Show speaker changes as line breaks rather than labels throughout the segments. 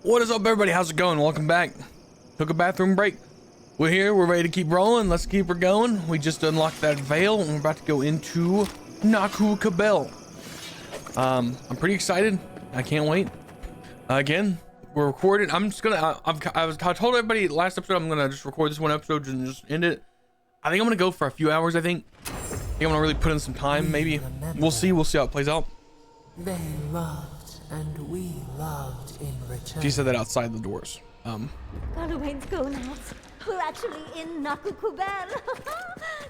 What is up, everybody? How's it going? Welcome back. Took a bathroom break. We're here. We're ready to keep rolling. Let's keep her going. We just unlocked that veil, and we're about to go into Naku Kabel. I'm pretty excited. I can't wait. Again, we're recording. I'm just gonna. I told everybody last episode I'm gonna just record this one episode and just end it. I think I'm gonna go for a few hours. I think I'm gonna really put in some time. Maybe we'll see. We'll see how it plays out.
They loved and we loved in return.
She said that outside the doors.
Calvzone's going out. We're actually in Naku Kabel.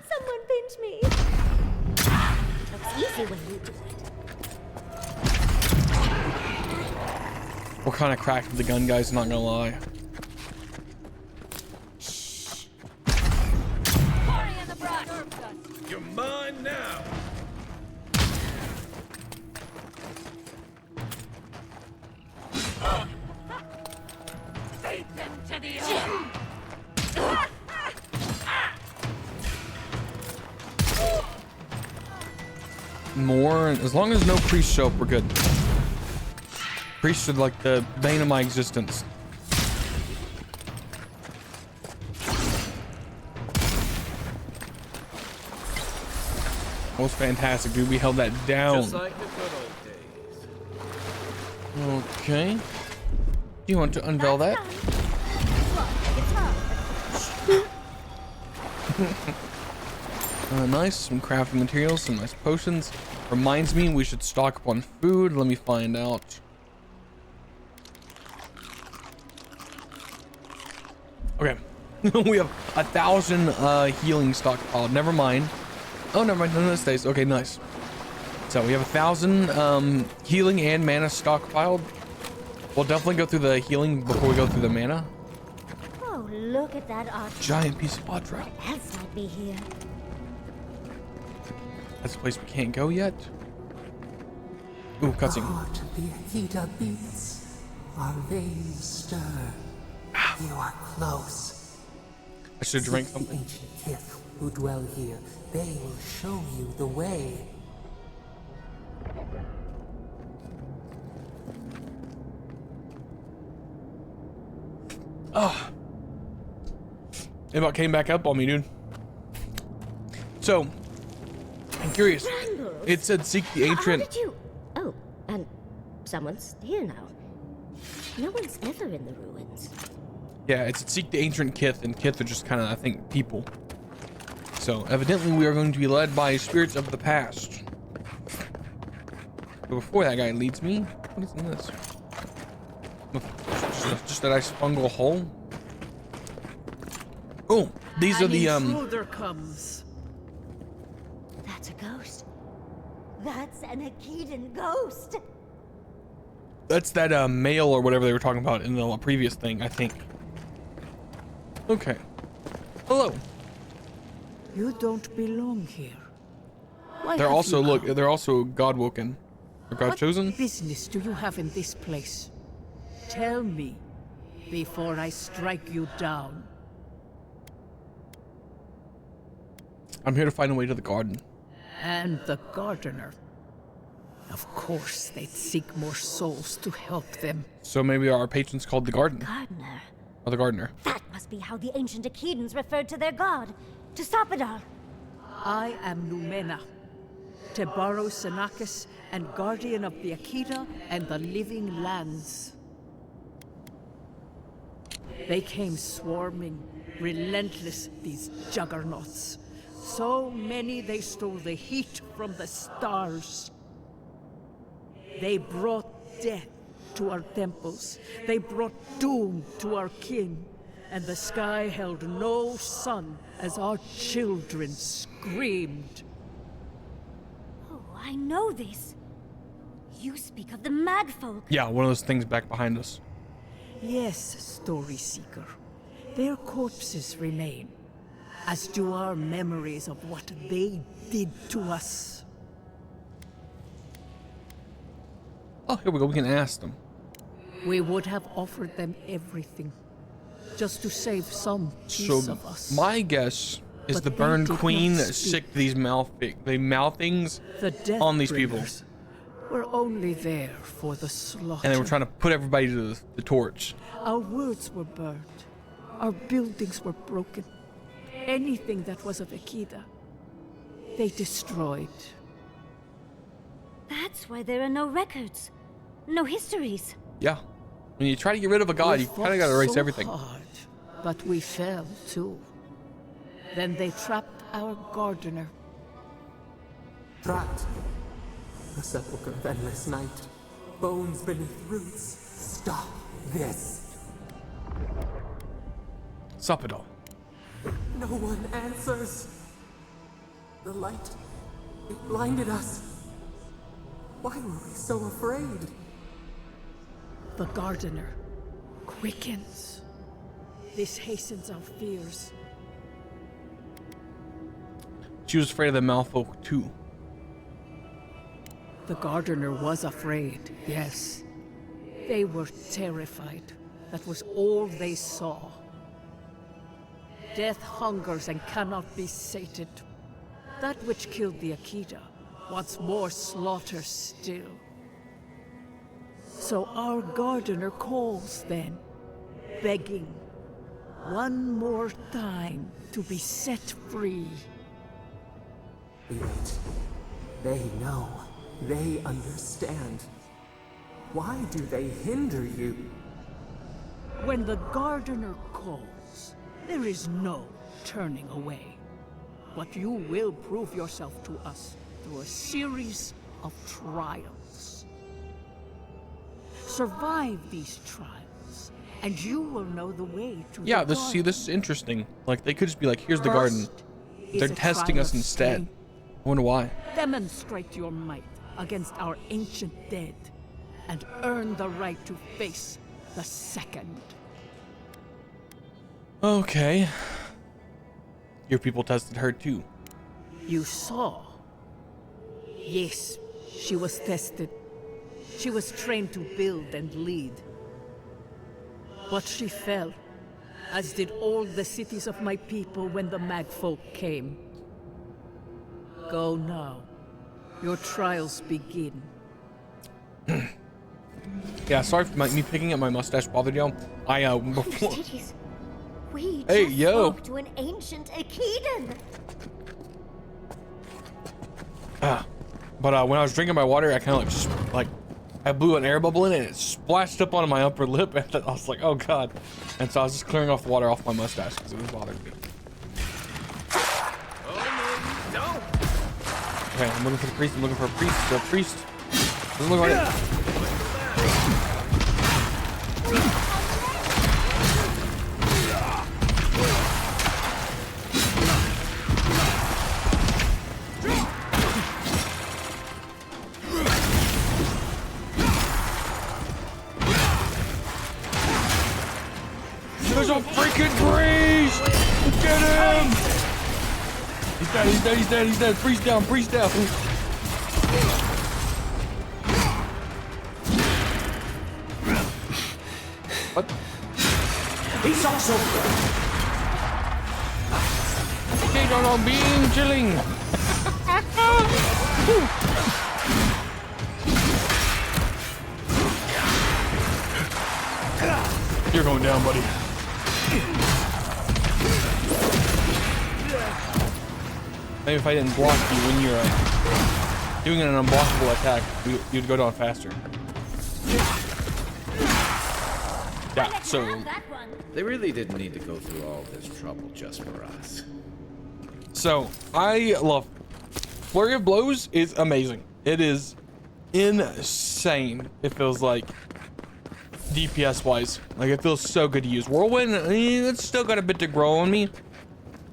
Someone pinch me. That's easy when you do it.
We're kind of cracked with the gun, guys. Not gonna lie.
Shh.
You're mine now. Take them to the
More, as long as no priests show up, we're good. Priests are like the bane of my existence. That was fantastic, dude. We held that down.
Just like the good old days.
Okay. Do you want to unveil that? Nice, some crafting materials, some nice potions. Reminds me we should stock up on food. Let me find out. Okay. We have 1,000 healing stockpiled. Never mind. Oh, never mind. None of this stays. Okay, nice. So we have 1,000 healing and mana stockpiled. We'll definitely go through the healing before we go through the mana.
Oh, look at that art.
Giant piece of Audra.
What else might be here?
That's a place we can't go yet. Ooh,
The
cutscene.
heart of the Akita beats. Our veins stir. You are close.
I should drink
Seek the
something.
ancient kith who dwell here. They will show you the way.
Oh. It about came back up on me, dude. So, I'm curious.
Brambles.
It said seek the
How
ancient.
did you? Oh, and someone's here now. No one's ever in the ruins.
Yeah, it's seek the ancient kith, and kith are just kind of, I think, people. So, evidently, we are going to be led by spirits of the past. But before that guy leads me, what is in this? Just a nice fungal hole. Oh, these are the
Intruder comes.
That's a ghost. That's an Akitan ghost.
That's that male or whatever they were talking about in the previous thing, I think. Okay. Hello.
You don't belong here. Why
They're
have
also
you come?
they're also God-woken. Or God
What
chosen?
business do you have in this place? Tell me before I strike you down.
I'm here to find a way to the garden.
And the gardener. Of course, they'd seek more souls to help them.
So maybe our patron's called the garden.
Gardener.
Or the gardener.
That must be how the ancient Akitans referred to their god. To Sapadar.
I am Numena, Tebaro Senakis, and guardian of the Akita and the living lands. They came swarming, relentless, these juggernauts. So many they stole the heat from the stars. They brought death to our temples. They brought doom to our kin. And the sky held no sun as our children screamed.
Oh, I know this. You speak of the Magfolk.
Yeah, one of those things back behind us.
Yes, Story Seeker. Their corpses remain, as do our memories of what they did to us.
Oh, here we go. We can ask them.
We would have offered them everything, just to save some piece
So
of us.
my guess is
But
the
they
burned
did
queen
not
that
speak.
sicked these mouthings
The death
on these people.
bringers were only there for the slaughter.
And they were trying to put everybody to the torch.
Our words were burned. Our buildings were broken. Anything that was of Akida, they destroyed.
That's why there are no records, no histories.
Yeah. When you try to get rid of a god,
We
you kind of got to
fought
erase
so
everything.
hard, but we fell too. Then they trapped our gardener.
Trapped. The sepulchre of endless night. Bones beneath roots. Stop this.
Sapidal.
No one answers. The light, it blinded us. Why were we so afraid?
The gardener quickens. This hastens our fears.
She was afraid of the Malfolk too.
The gardener was afraid, yes. They were terrified. That was all they saw. Death hungers and cannot be sated. That which killed the Akida wants more slaughter still. So our gardener calls then, begging one more time to be set free.
Wait. They know. They understand. Why do they hinder you?
When the gardener calls, there is no turning away. But you will prove yourself to us through a series of trials. Survive these trials, and you will know the way to
Yeah,
the
this is interesting. Like they could just be like, here's the
First
garden.
is
They're
a
testing
trial
us
of
instead.
strength.
I wonder why.
Demonstrate your might against our ancient dead, and earn the right to face the second.
Okay. Your people tested her too.
You saw. Yes, she was tested. She was trained to build and lead. But she fell, as did all the cities of my people when the Magfolk came. Go now. Your trials begin.
Yeah, sorry for me picking up my mustache bothered y'all. Before.
Cities. We
Hey,
just
yo.
spoke to an ancient Akidan.
But when I was drinking my water, I kind of like I blew an air bubble in it and it splashed up onto my upper lip, and I was like, oh god. And so I was just clearing off the water off my mustache because it was bothering me.
Oh, no, you don't.
Okay, I'm looking for the priest. I'm looking for a priest. The priest. Doesn't look like it. There's a freaking priest! Get him! He's dead, he's dead, he's dead, he's dead. Priest down, priest down. What?
He's also
Okay, no, no, being chilling. You're going down, buddy. Maybe if I didn't block you when you're doing an unblockable attack, you'd go down faster. Yeah, so
That one.
They really didn't need to go through all this trouble just for us.
I love Flurry of Blows is amazing. It is insane. It feels like DPS wise, like it feels so good to use. Whirlwind, it's still got a bit to grow on me.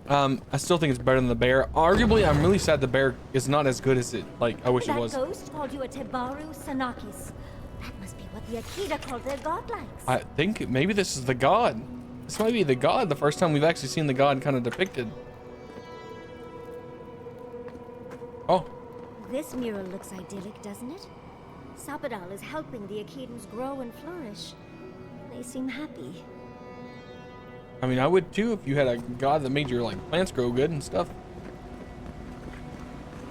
I still think it's better than the bear. Arguably, I'm really sad the bear is not as good as it. Like I wish it
That
was.
ghost called you a Tebaru Sanakis. That must be what the Akida called their godlikes.
I think maybe this is the god. This might be the god. The first time we've actually seen the god kind of depicted. Oh,
This mural looks idyllic, doesn't it? Sapadal is helping the Akidans grow and flourish. They seem happy.
I mean, I would too if you had a god that made your like plants grow good and stuff.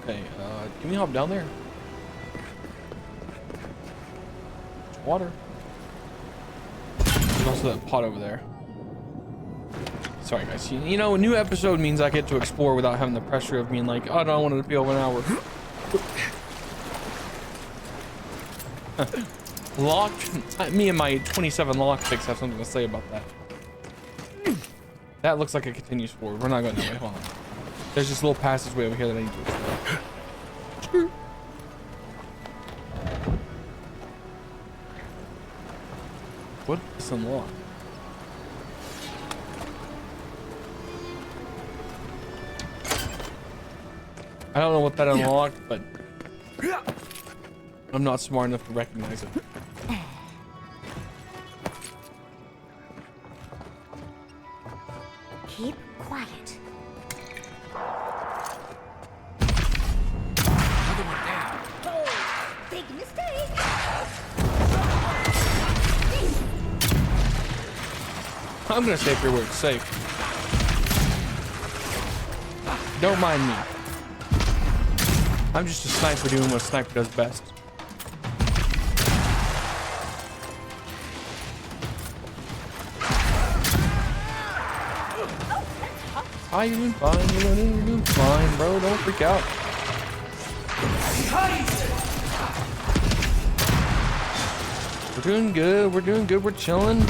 Okay, can we hop down there? water. There's also that pot over there. Sorry guys, you know, a new episode means I get to explore without having the pressure of being like, oh no, I want it to be over an hour. Locked, me and my 27 lockpicks have something to say about that. That looks like it continues forward. We're not going that way, hold on. There's this little passageway over here that I need to explore. What is unlocked? I don't know what that unlocked, but I'm not smart enough to recognize it.
Keep quiet.
Another one down.
Big mistake.
I'm gonna stay here where it's safe. Don't mind me. I'm just a sniper doing what a sniper does best. How you doing? Fine. You're doing fine, bro. Don't freak out. We're doing good. We're doing good. We're chilling.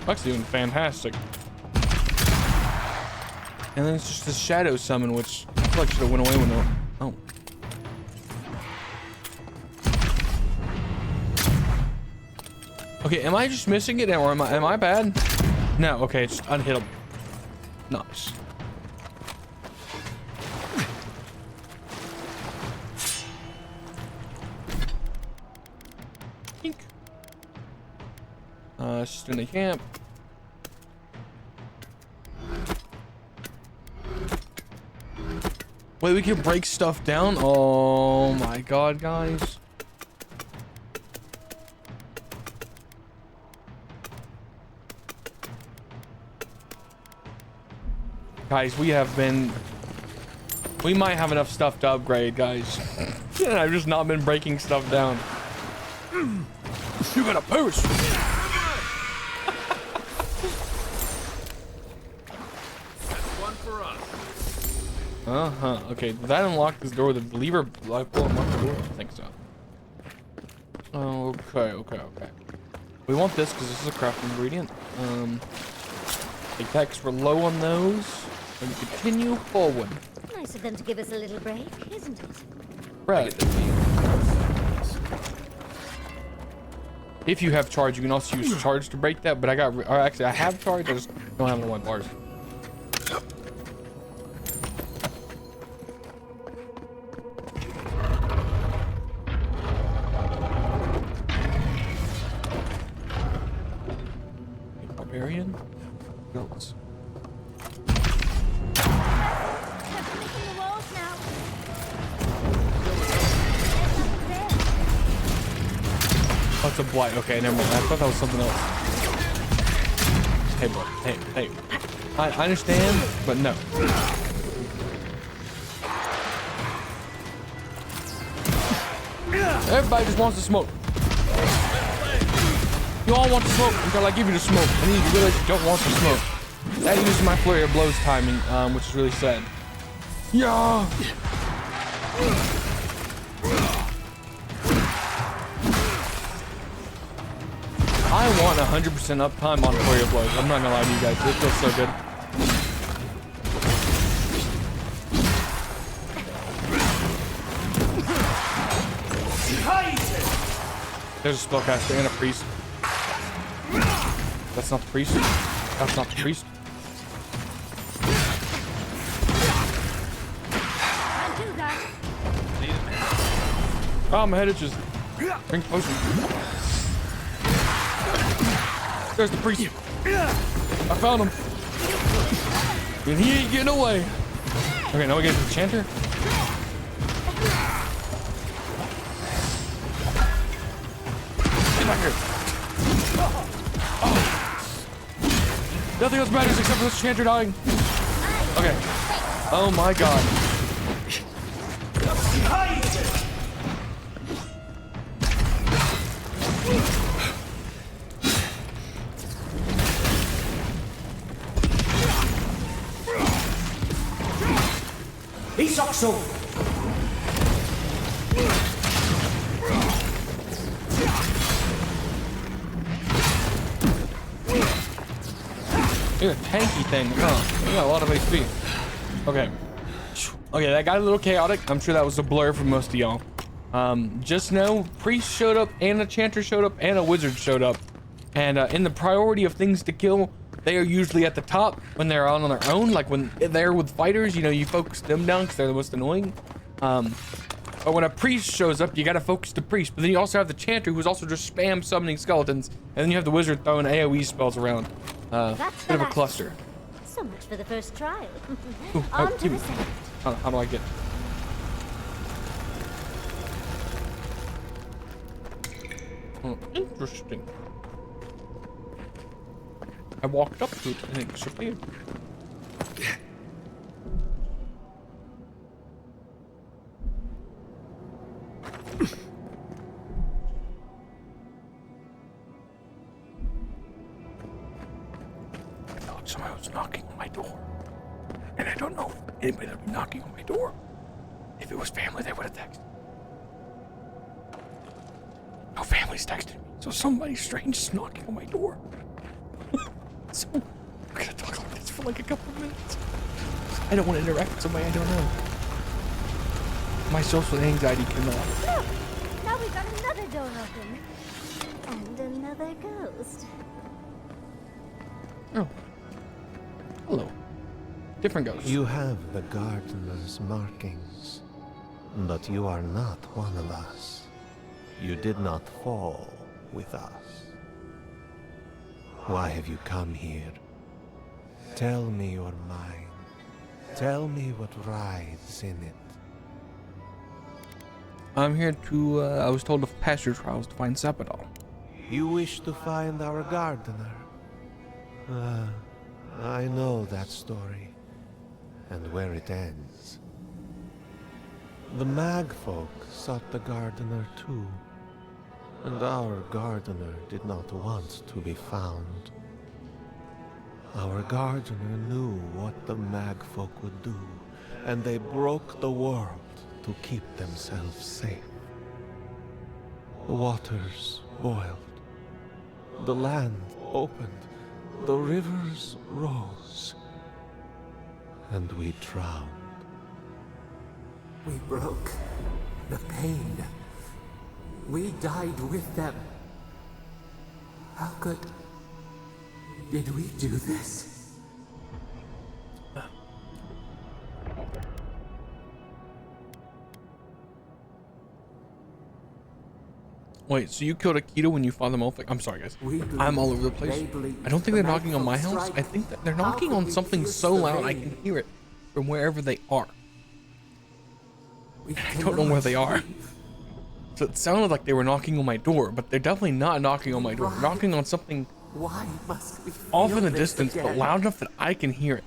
Buck's doing fantastic. And then it's just the shadow summon, which I feel like should have went away when it. Oh. Okay, am I just missing it, or am I bad? No. Okay, it's unhittable. Nice. Pink. It's just in the camp. Wait, we can break stuff down? Oh my god, guys. Guys, we might have enough stuff to upgrade, guys. Yeah, I've just not been breaking stuff down. You gotta push. Okay, did that unlock this door? The lever unlock the door? I think so. Okay. We want this because this is a crafting ingredient. Take that because we're low on those. And continue forward.
Nice of them to give us a little break, isn't it?
Right. If you have charge, you can also use charge to break that. But I have charge. I just don't have the one bars. Barbarian goats. Oh, it's a blight. Okay, never mind. I thought that was something else. Hey, bro. Hey. I understand, but no. Everybody just wants to smoke. You all want to smoke until I give you the smoke, and then you realize you don't want to smoke. That uses my flurry of blows timing, which is really sad. Yeah. I want 100% uptime on flurry of blows. I'm not gonna lie to you guys. It feels so good. There's a spellcaster and a priest. That's not the priest. That's not the priest. Oh, my head itches. Drink potion. There's the priest. I found him. And he ain't getting away. Okay, now we get to the chanter. Get back here. Oh. Nothing else matters except for this chanter dying. Okay. Oh my god. You're a tanky thing, huh? You got a lot of HP. Okay. Okay, that got a little chaotic. I'm sure that was a blur for most of y'all. Just know, priest showed up, and a chanter showed up, and a wizard showed up. And in the priority of things to kill, they are usually at the top when they're on their own. Like when they're with fighters, you know, you focus them down because they're the most annoying. But when a priest shows up, you gotta focus the priest. But then you also have the chanter, who's also just spam summoning skeletons. And then you have the wizard throwing AoE spells around. Bit of a cluster.
So much for the first trial.
Ooh,
On to
give
the
me-
second.
How do I get? Oh, interesting. I walked up to it and it disappeared. I thought someone was knocking on my door. And I don't know if anybody would be knocking on my door. If it was family, they would have texted. No family's texting me, so somebody strange is knocking on my door. So we're gonna talk like this for like a couple of minutes. I don't want to interact with somebody I don't know. My social anxiety cannot.
Look! Now we've got another door open. And another ghost.
Oh. Hello. Different ghost.
You have the gardener's markings, but you are not one of us. You did not fall with us. Why have you come here? Tell me your mind. Tell me what rides in it.
I'm here to, I was told of pasture trials to find Sepidol.
You wish to find our gardener? I know that story, and where it ends. The mag folk sought the gardener too, and our gardener did not want to be found. Our gardener knew what the mag folk would do, and they broke the world to keep themselves safe. The waters boiled, the land opened, the rivers rose, and we drowned.
We broke the pain. We died with them. How could... did we do this?
Wait, so you killed Akita when you fought the Molfik? I'm sorry, guys.
We
I'm all over the
believe
place.
they believe
I don't think
the
they're knocking on my
Magfolk
house.
strike.
I think that they're
How
knocking
could
on
we
something
pierce
so
the
loud I
veil?
can hear it from wherever they are.
We
I don't know where they are. So it sounded like they were knocking on my door, but they're definitely not knocking on my door. They're knocking on something
Why must we
off
feel
in the
this
distance, but
again?
loud enough that I can hear it.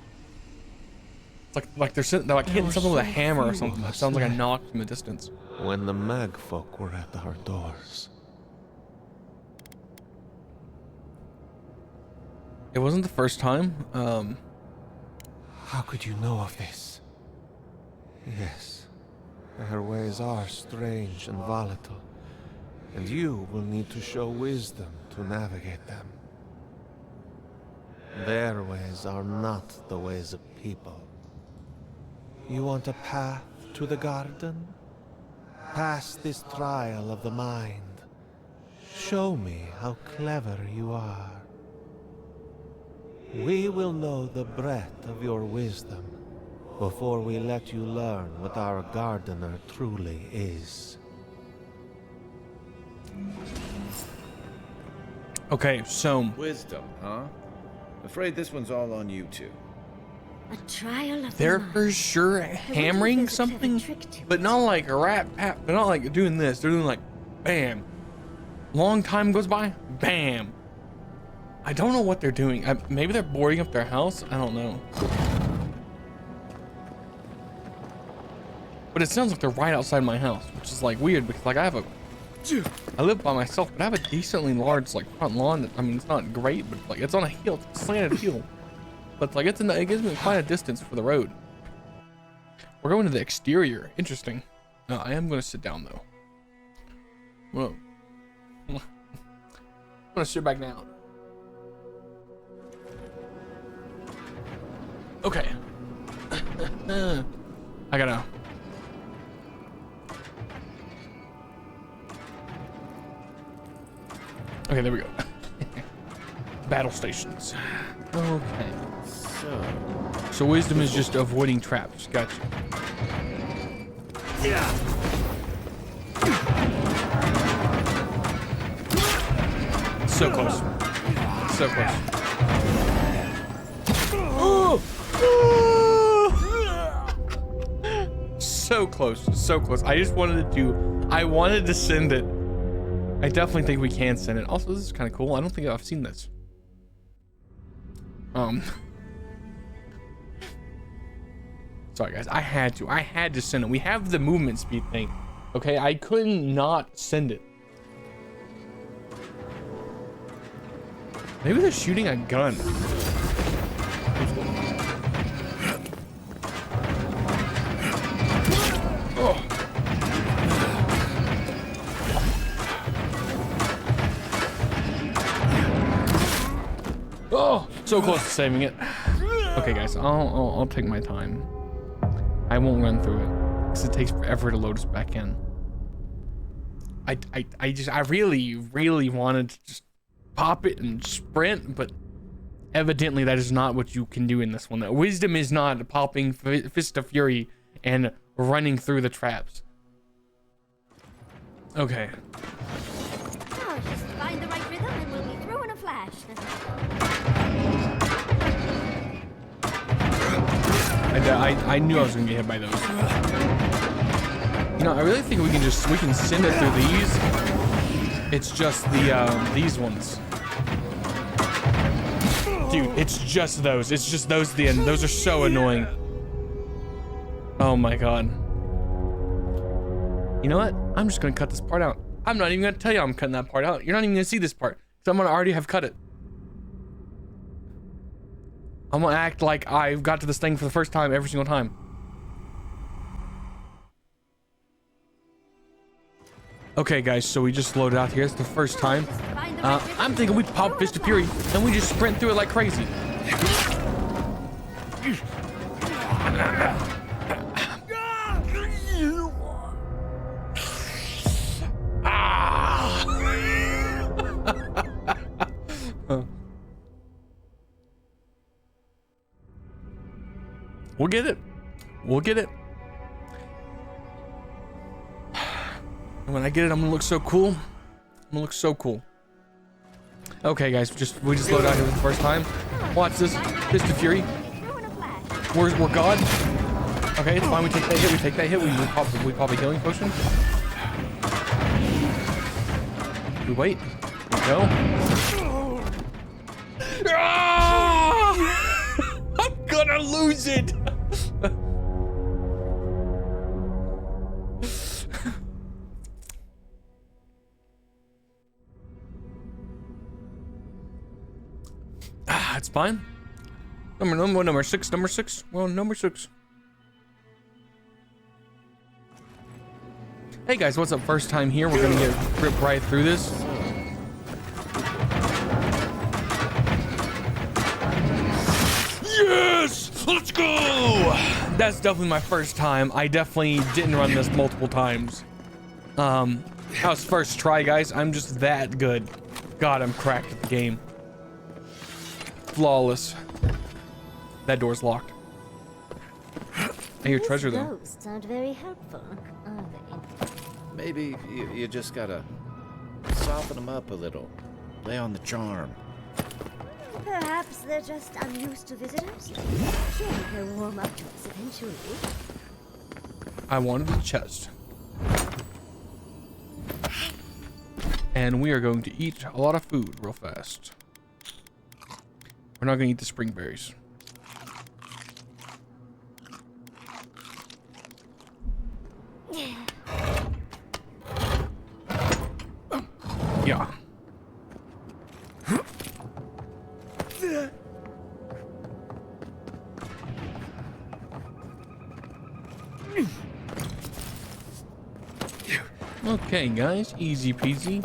It's like they're sitting, they're like hitting
were
something with a
so
hammer or
few
something.
of
It
us
sounds like a
left.
knock from a distance.
When the mag folk were at our doors.
It wasn't the first time.
How could you know of this? Yes, their ways are strange and volatile, and you will need to show wisdom to navigate them. Their ways are not the ways of people. You want a path to the garden? Pass this trial of the mind. Show me how clever you are. We will know the breadth of your wisdom before we let you learn what our gardener truly is.
Okay, so
Wisdom, huh? Afraid this one's all on you two.
A trial of
they're
the mind.
for sure hammering
there's a clever
something,
trick to
but
it.
not like a rap, pat, but not like doing this. They're doing like, bam. Long time goes by, bam. I don't know what they're doing. Maybe they're boarding up their house. I don't know. But it sounds like they're right outside my house, which is like weird because like I have a I live by myself, but I have a decently large like front lawn. I mean, it's not great, but like it's on a hill, it's a slanted hill. But like it gives me quite a distance for the road. We're going to the exterior. Interesting. I am going to sit down though. Whoa. I'm going to sit back down. Okay. I gotta. Okay, there we go. Battle stations. Okay. So wisdom is just avoiding traps. Gotcha. Yeah. So close. So close. Oh! So close. So close. I just wanted I wanted to send it. I definitely think we can send it. Also, this is kind of cool. I don't think I've seen this. Sorry guys, I had to send it. We have the movement speed thing. Okay, I couldn't not send it. Maybe they're shooting a gun. Oh. Oh, so close to saving it. Okay guys, I'll take my time. I won't run through it because it takes forever to load us back in. I really wanted to just pop it and sprint, but evidently that is not what you can do in this one. The wisdom is not popping Fist of Fury and running through the traps. Okay.
Oh, just find the right rhythm and we'll be through in a flash.
I knew I was gonna get hit by those. You know, I really think we can send it through these. It's just the these ones. Dude, it's just those. It's just those at the end. Those are so annoying. Oh my god. You know what? I'm just gonna cut this part out. I'm not even gonna tell you I'm cutting that part out. You're not even gonna see this part. So I'm gonna already have cut it. I'm gonna act like I got to this thing for the first time every single time. Okay guys, so we just loaded out here. It's the first time. I'm thinking we pop Fist of Fury and we just sprint through it like crazy. We'll get it. We'll get it. And when I get it, I'm gonna look so cool. I'm gonna look so cool. Okay, guys, we just loaded out here for the first time. Watch this. Fist of Fury. We're God. Okay, it's fine. We take that hit. We take that hit. We pop a healing potion. We wait. We go. Ah! I'm gonna lose it. It's fine. Number six. Well, number 6. Hey guys, what's up? First time here. We're gonna get ripped right through this. Yes! Let's go! That's definitely my first time. I definitely didn't run this multiple times. That was first try, guys. I'm just that good. God, I'm cracked at the game. Flawless. That door's locked. I hear treasure though.
Ghosts aren't very helpful, are they?
Maybe you just gotta soften them up a little. Lay on the charm.
Perhaps they're just unused to visitors. Surely they'll warm up to us eventually.
I wanted the chest. And we are going to eat a lot of food real fast. We're not going to eat the spring berries. Okay, guys, easy peasy.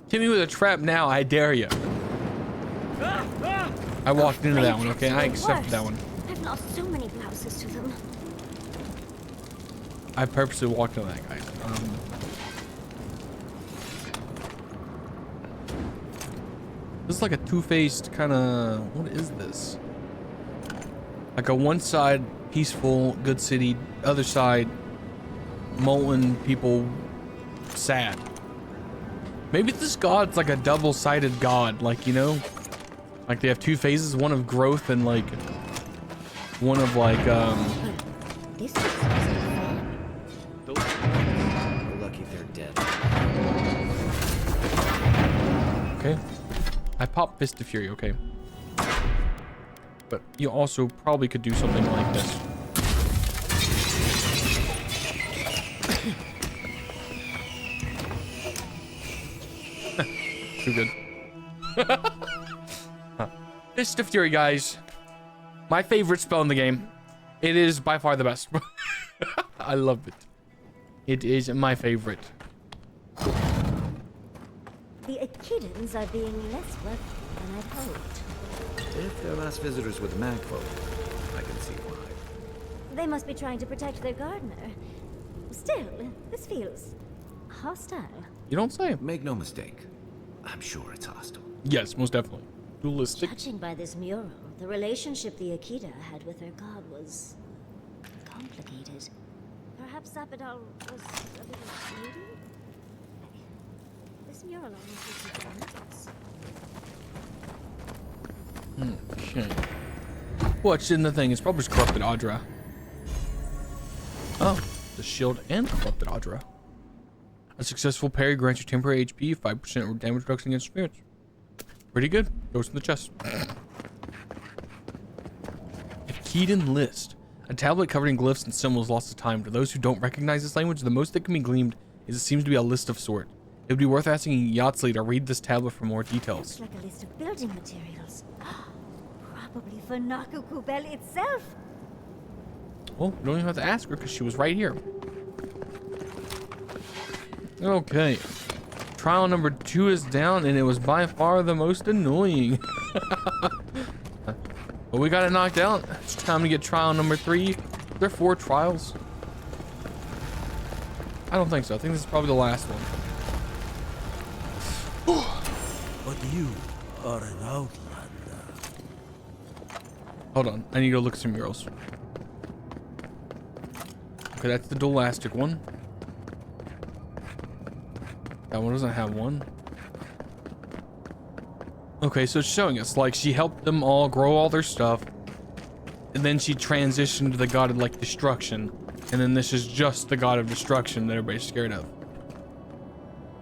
Hit me with a trap now, I dare you. I walked into that one, okay? I accepted that one.
I've lost so many blouses to them.
I purposely walked into that, guys. This is like a two-faced kind of... What is this? Like a one side, peaceful, good city. Other side, molten people, sad. Maybe this god's like a double-sided god. Like, you know? Like they have two phases. One of growth and like... One of like,
This is fun.
We're lucky they're dead.
Okay. I popped Fist of Fury, okay. But you also probably could do something like this. Too good. Fist of Fury, guys. My favorite spell in the game. It is by far the best. I love it. It is my favorite.
The Echidans are being less wealthy than I'd hoped.
If they're last visitors with magfolk, I can see why.
They must be trying to protect their gardener. Still, this feels hostile.
You don't say.
Make no mistake, I'm sure it's hostile.
Yes, most definitely. Dualistic.
Judging by this mural, the relationship the Akita had with her god was complicated. Perhaps Zappadal was a little greedy? This mural almost looks like
Okay. What's in the thing? It's probably just corrupted Audra. Oh, the shield and corrupted Audra. A successful parry grants you temporary HP, 5% damage reduction against spirits. Pretty good. Goes in the chest. Echidn list. A tablet covered in glyphs and symbols lost to time. To those who don't recognize this language, the most that can be gleaned is it seems to be a list of sort. It would be worth asking Yatsley to read this tablet for more details.
Looks like a list of building materials. Probably for Naku Kubel itself.
Well, you don't even have to ask her because she was right here. Okay. Trial number 2 is down, and it was by far the most annoying. But we got it knocked out. It's time to get trial number 3. There are 4 trials. I don't think so. I think this is probably the last one.
But you are an outlander.
Hold on. I need to go look at some murals. Okay, that's the dualistic one. That one doesn't have one. Okay, so it's showing us like she helped them all grow all their stuff, and then she transitioned to the god of like destruction, and then this is just the god of destruction that everybody's scared of.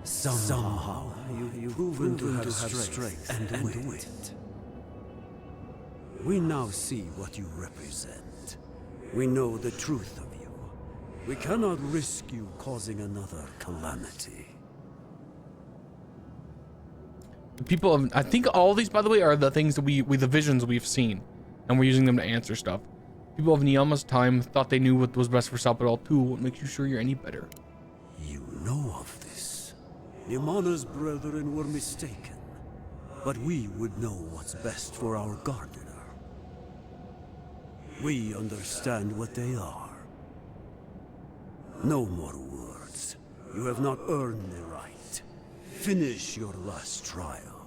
Somehow you've proven to have strength and wit. We now see what you represent. We know the truth of you. We cannot risk you causing another calamity.
People have, I think all these, by the way, are the things that we the visions we've seen, and we're using them to answer stuff. People of Niyama's time thought they knew what was best for Zappadal too. What makes you sure you're any better?
You know of this. Nimana's brethren were mistaken, but we would know what's best for our gardener. We understand what they are. No more words. You have not earned the right. Finish your last trial.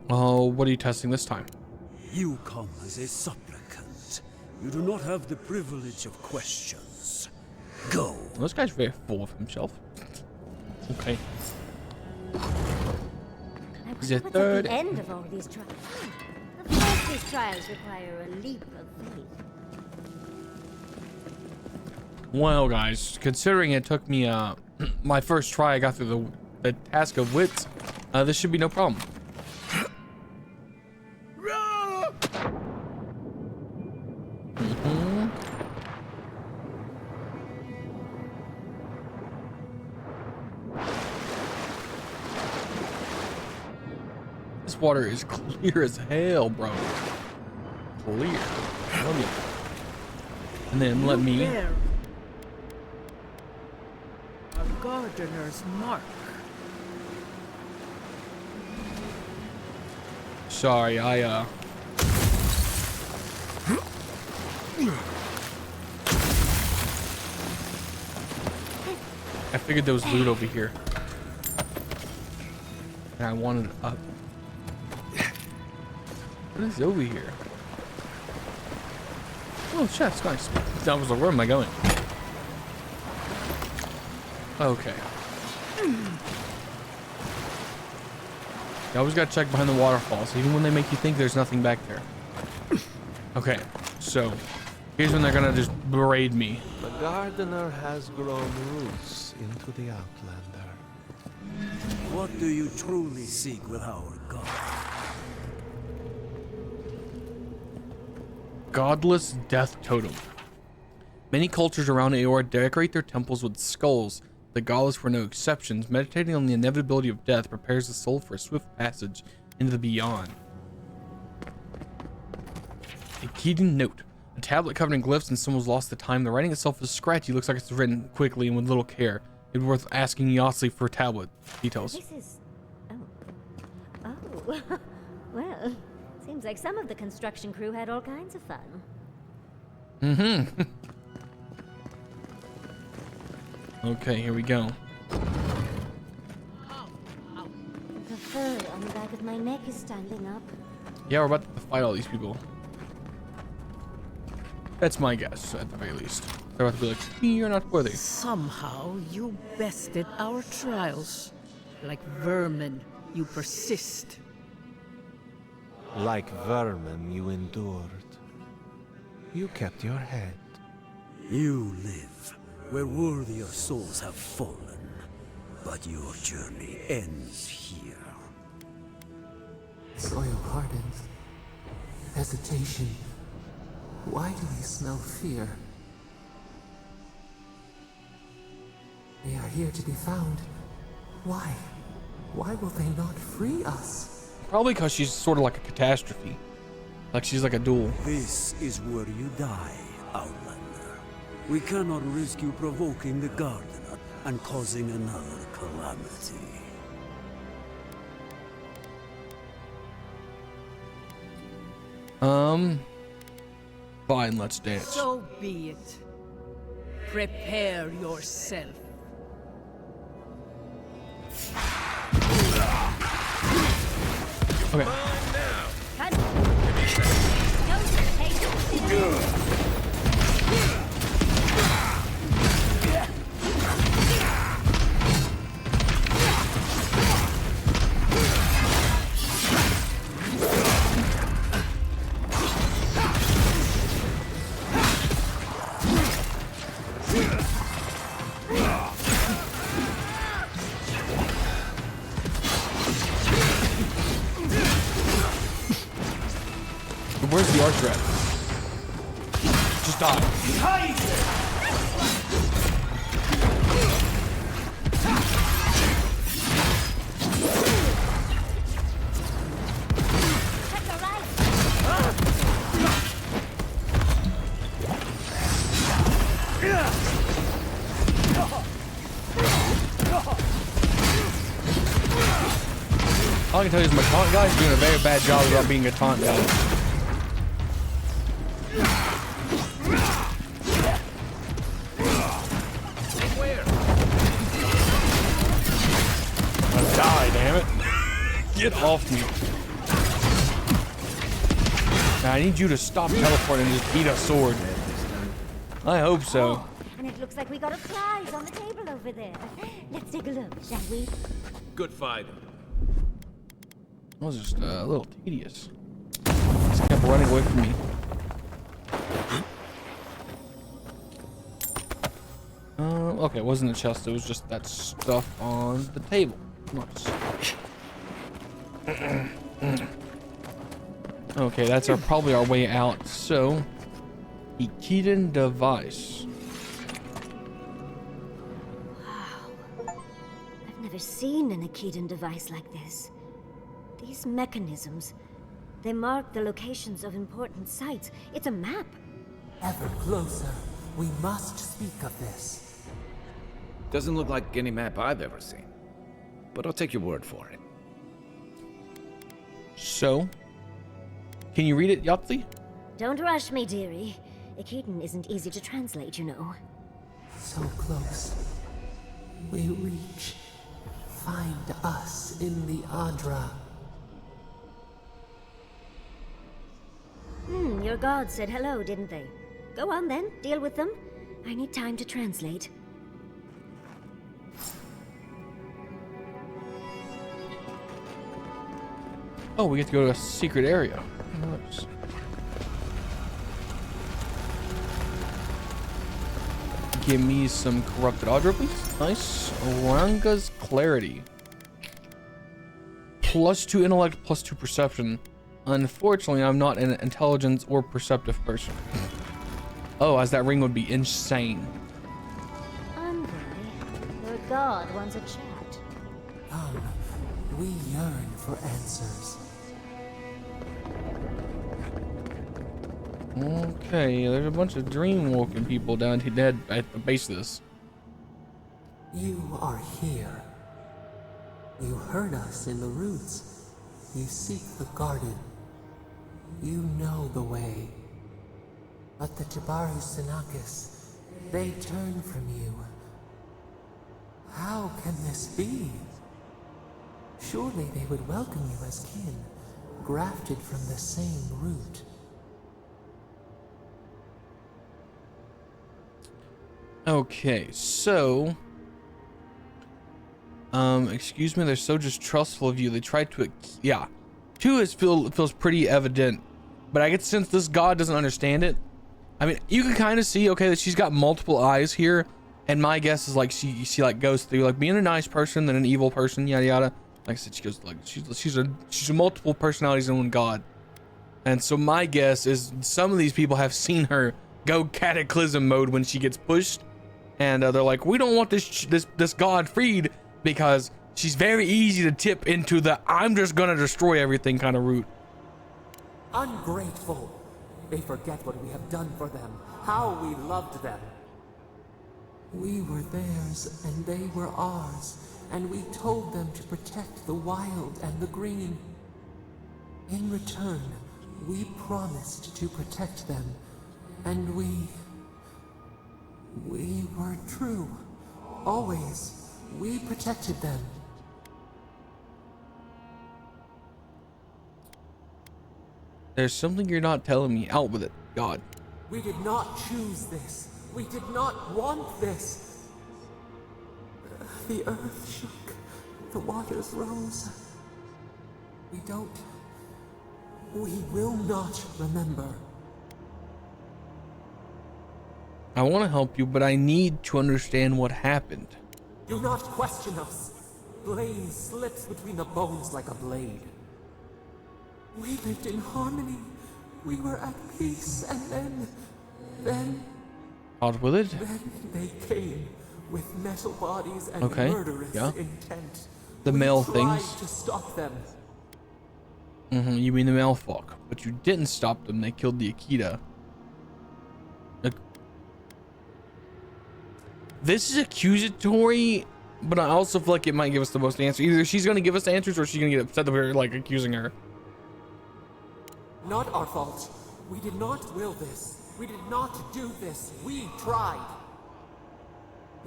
Oh, what are you testing this time?
You come as a supplicant. You do not have the privilege of questions. Go.
Well, this guy's very full of himself. Okay.
I
He's
wonder
a
what's
third.
at the end of all these trials. Of course, these trials require a leap of faith.
Well, guys, considering it took me my first try, I got through the task of wits. This should be no problem. water is clear as hell, bro. Clear. Let me. And then let me.
There. A gardener's mark.
Sorry, I figured there was loot over here. And I wanted up. What is over here? Oh, chest, nice. I was like, where am I going? Okay. You always gotta check behind the waterfalls, even when they make you think there's nothing back there. Okay, so here's when they're gonna just berate me.
The gardener has grown roots into the Outlander.
What do you truly seek with our god?
Godless death totem. Many cultures around Eora decorate their temples with skulls. The godless were no exceptions. Meditating on the inevitability of death prepares the soul for a swift passage into the beyond. A Keaton note. A tablet covered in glyphs and symbols lost the time. The writing itself is scratchy. Looks like it's written quickly and with little care. It'd be worth asking Yossi for tablet details.
This is... Oh. Well, seems like some of the construction crew had all kinds of fun.
Mm-hmm. Okay, here we go.
The fur on the back of my neck is standing up.
Yeah, we're about to fight all these people. That's my guess, at the very least. They're about to be like, you're not worthy.
Somehow you bested our trials. Like vermin, you persist.
Like vermin, you endured. You kept your head.
You live where worthier souls have fallen, but your journey ends here.
Soil hardens. Hesitation. Why do they smell fear? They are here to be found. Why? Why will they not free us?
Probably because she's sort of like a catastrophe. Like she's like a duel.
This is where you die, Outlander. We cannot risk you provoking the gardener and causing another calamity.
Fine, let's dance.
So be it. Prepare yourself.
Okay. Where's the archer at? Just die. All I can tell you is my taunt guy's doing a very bad job about being a taunt guy. Die, damn it. Get off me. Now, I need you to stop teleporting and just eat a sword. I hope so.
Oh, and it looks like we got a prize on the table over there. Let's take a look, shall we?
Good fight.
That was just a little tedious. Just kept running away from me. Okay, it wasn't a chest, it was just that stuff on the table. Nice. Okay, that's probably our way out. So, the Keaton device.
Wow. I've never seen an Akedan device like this. These These mechanisms, they mark the locations of important sites. It's a map.
Ever closer. We must speak of this.
Doesn't look like any map I've ever seen. But I'll take your word for it.
So, can you read it, Yahtzee?
Don't rush me, dearie. Ekiden isn't easy to translate, you know.
So close. We reach. Find us in the Adra.
Your gods said hello, didn't they? Go on then, deal with them. I need time to translate.
Oh, we get to go to a secret area. Nice. Give me some corrupted Audra, please. Nice. Oranga's clarity. +2 intellect, +2 perception. Unfortunately, I'm not an intelligence or perceptive person. Oh, as that ring would be insane.
Andre, your god wants a chat.
Come, we yearn for answers.
Okay, there's a bunch of dream-walking people down here dead at the base of this.
You are here. You heard us in the roots. You seek the garden. You know the way. But the Jabaru Sinakis, they turn from you. How can this be? Surely they would welcome you as kin, grafted from the same root.
Okay, so excuse me, they're so distrustful of you. They tried to, yeah, 2 feels pretty evident, but I get the sense this god doesn't understand it. I mean, you can kind of see, okay, that she's got multiple eyes here, and my guess is like she like goes through like being a nice person, then an evil person, yada yada. Like I said, she goes like she's a multiple personalities in one god, and so my guess is some of these people have seen her go cataclysm mode when she gets pushed. And they're like, we don't want this god freed because she's very easy to tip into the I'm just gonna destroy everything kind of route.
Ungrateful. They forget what we have done for them, how we loved them. We were theirs and they were ours, and we told them to protect the wild and the green. In return, we promised to protect them, and we were true. Always. We protected them.
There's something you're not telling me. Out with it, God.
We did not choose this. We did not want this. The earth shook. The waters rose. We will not remember.
I want to help you, but I need to understand what happened.
Do not question us. Blame slips between the bones like a blade. We lived in harmony. We were at peace, and then
Out with it.
Then they came with metal bodies and
Okay,
murderous
yeah.
intent.
The
We
male
tried
things.
to stop them.
You mean the male folk, but you didn't stop them. They killed the Akita. This is accusatory, but I also feel like it might give us the most answer. Either she's going to give us answers or she's going to get upset that we're like accusing her.
Not our fault. We did not will this. We did not do this. We tried.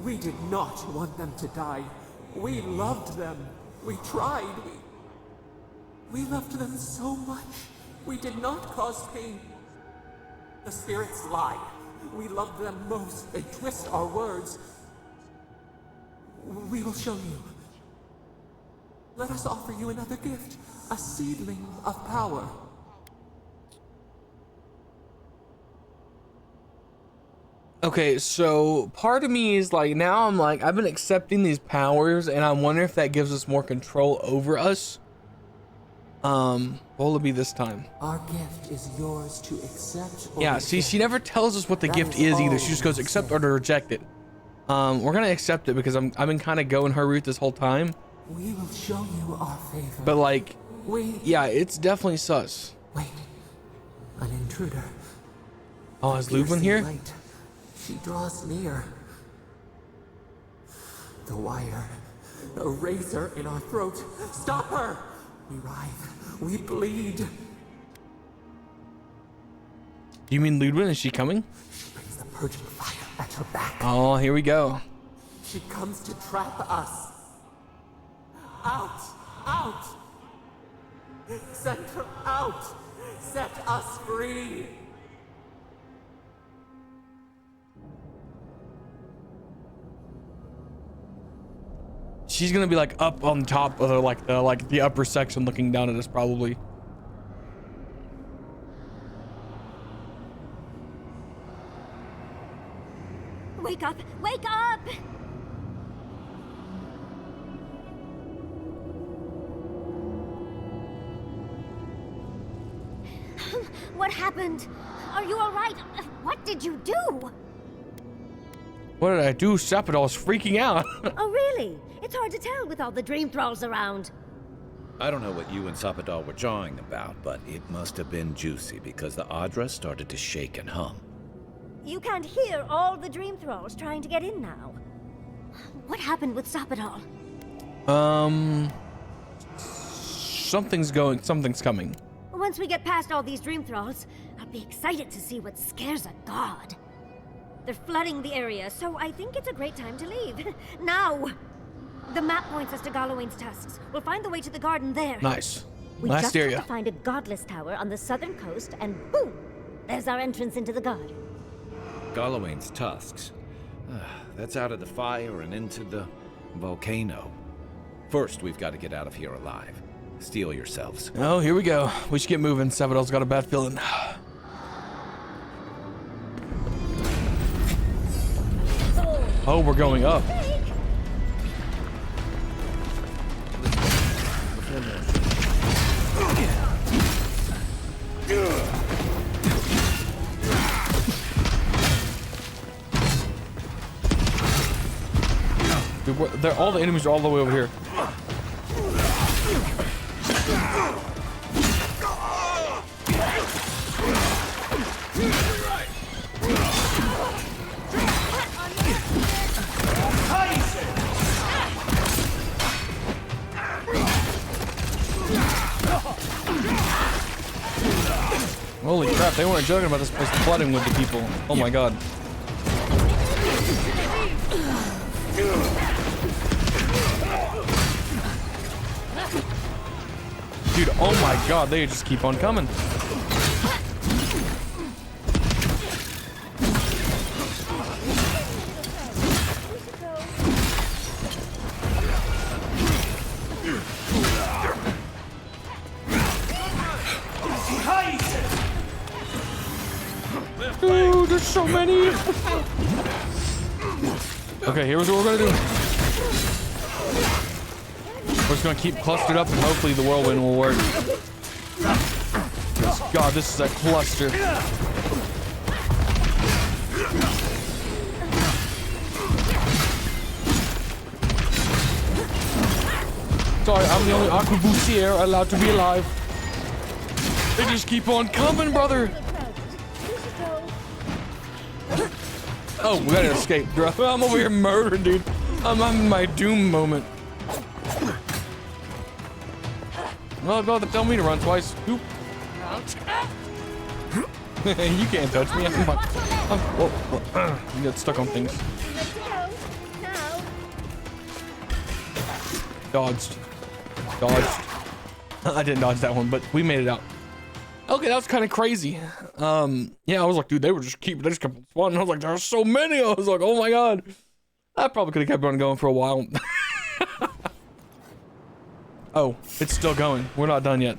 We did not want them to die. We loved them. We tried. We loved them so much. We did not cause pain. The spirits lie. We love them most. They twist our words. We will show you. Let us offer you another gift. A seedling of power.
Okay, so part of me is like, now I'm like, I've been accepting these powers and I wonder if that gives us more control over us. What will it be this time?
Our gift is yours to accept or
Yeah, see,
reject.
she never tells us what the
That
gift
is
is either.
all
She just
we
goes accept
say.
or to reject it. We're gonna accept it because I've been kind of going her route this whole time.
We will show you our favor.
But like, Yeah, it's definitely sus.
Wait. An intruder.
Oh, is Lubin here?
Light. She draws near. The wire. A razor in our throat. Stop her! We writhe. We bleed.
Do you mean Ludwig? Is she coming?
She brings the purging fire at her back.
Oh, here we go.
She comes to trap us. Out! Out! Send her out! Set us free!
She's gonna be like up on top of the upper section looking down at us probably.
Wake up! Wake up! What happened? Are you all right? What did you do?
What did I do? Sapidol's freaking out.
Oh, really? It's hard to tell with all the dream thralls around.
I don't know what you and Sapidol were jawing about, but it must have been juicy because the Adra started to shake and hum.
You can't hear all the dream thralls trying to get in now. What happened with Sapidol?
Something's coming.
Once we get past all these dream thralls, I'll be excited to see what scares a god. They're flooding the area, so I think it's a great time to leave. Now! The map points us to Galawain's tusks. We'll find the way to the garden there.
Nice.
We
Last
just
area.
have to find a godless tower on the southern coast, and boom! There's our entrance into the garden.
Galawain's tusks. That's out of the fire and into the volcano. First, we've got to get out of here alive. Steel yourselves.
Oh, here we go. We should get moving. Sapidol's got a bad feeling. Oh, we're going up. Dude, all the enemies are all the way over here. Holy crap, they weren't joking about this place flooding with the people. Oh my god. Dude, oh my god, they just keep on coming. Dude, there's so many. Okay, here's what we're gonna do. We're just gonna keep clustered up and hopefully the whirlwind will work. God, this is a cluster. Sorry, I'm the only arquebusier allowed to be alive. They just keep on coming, brother. Oh, we gotta escape, bro. I'm over here murdering, dude. I'm in my doom moment. Well, go to tell me to run twice. Oop. You can't touch me. You get stuck on things. Dodged. I didn't dodge that one, but we made it out. Okay, that was kind of crazy. Yeah, I was like, dude, they just kept spawning. I was like, there's so many. I was like, oh my god. I probably could have kept on going for a while. Oh, it's still going. We're not done yet.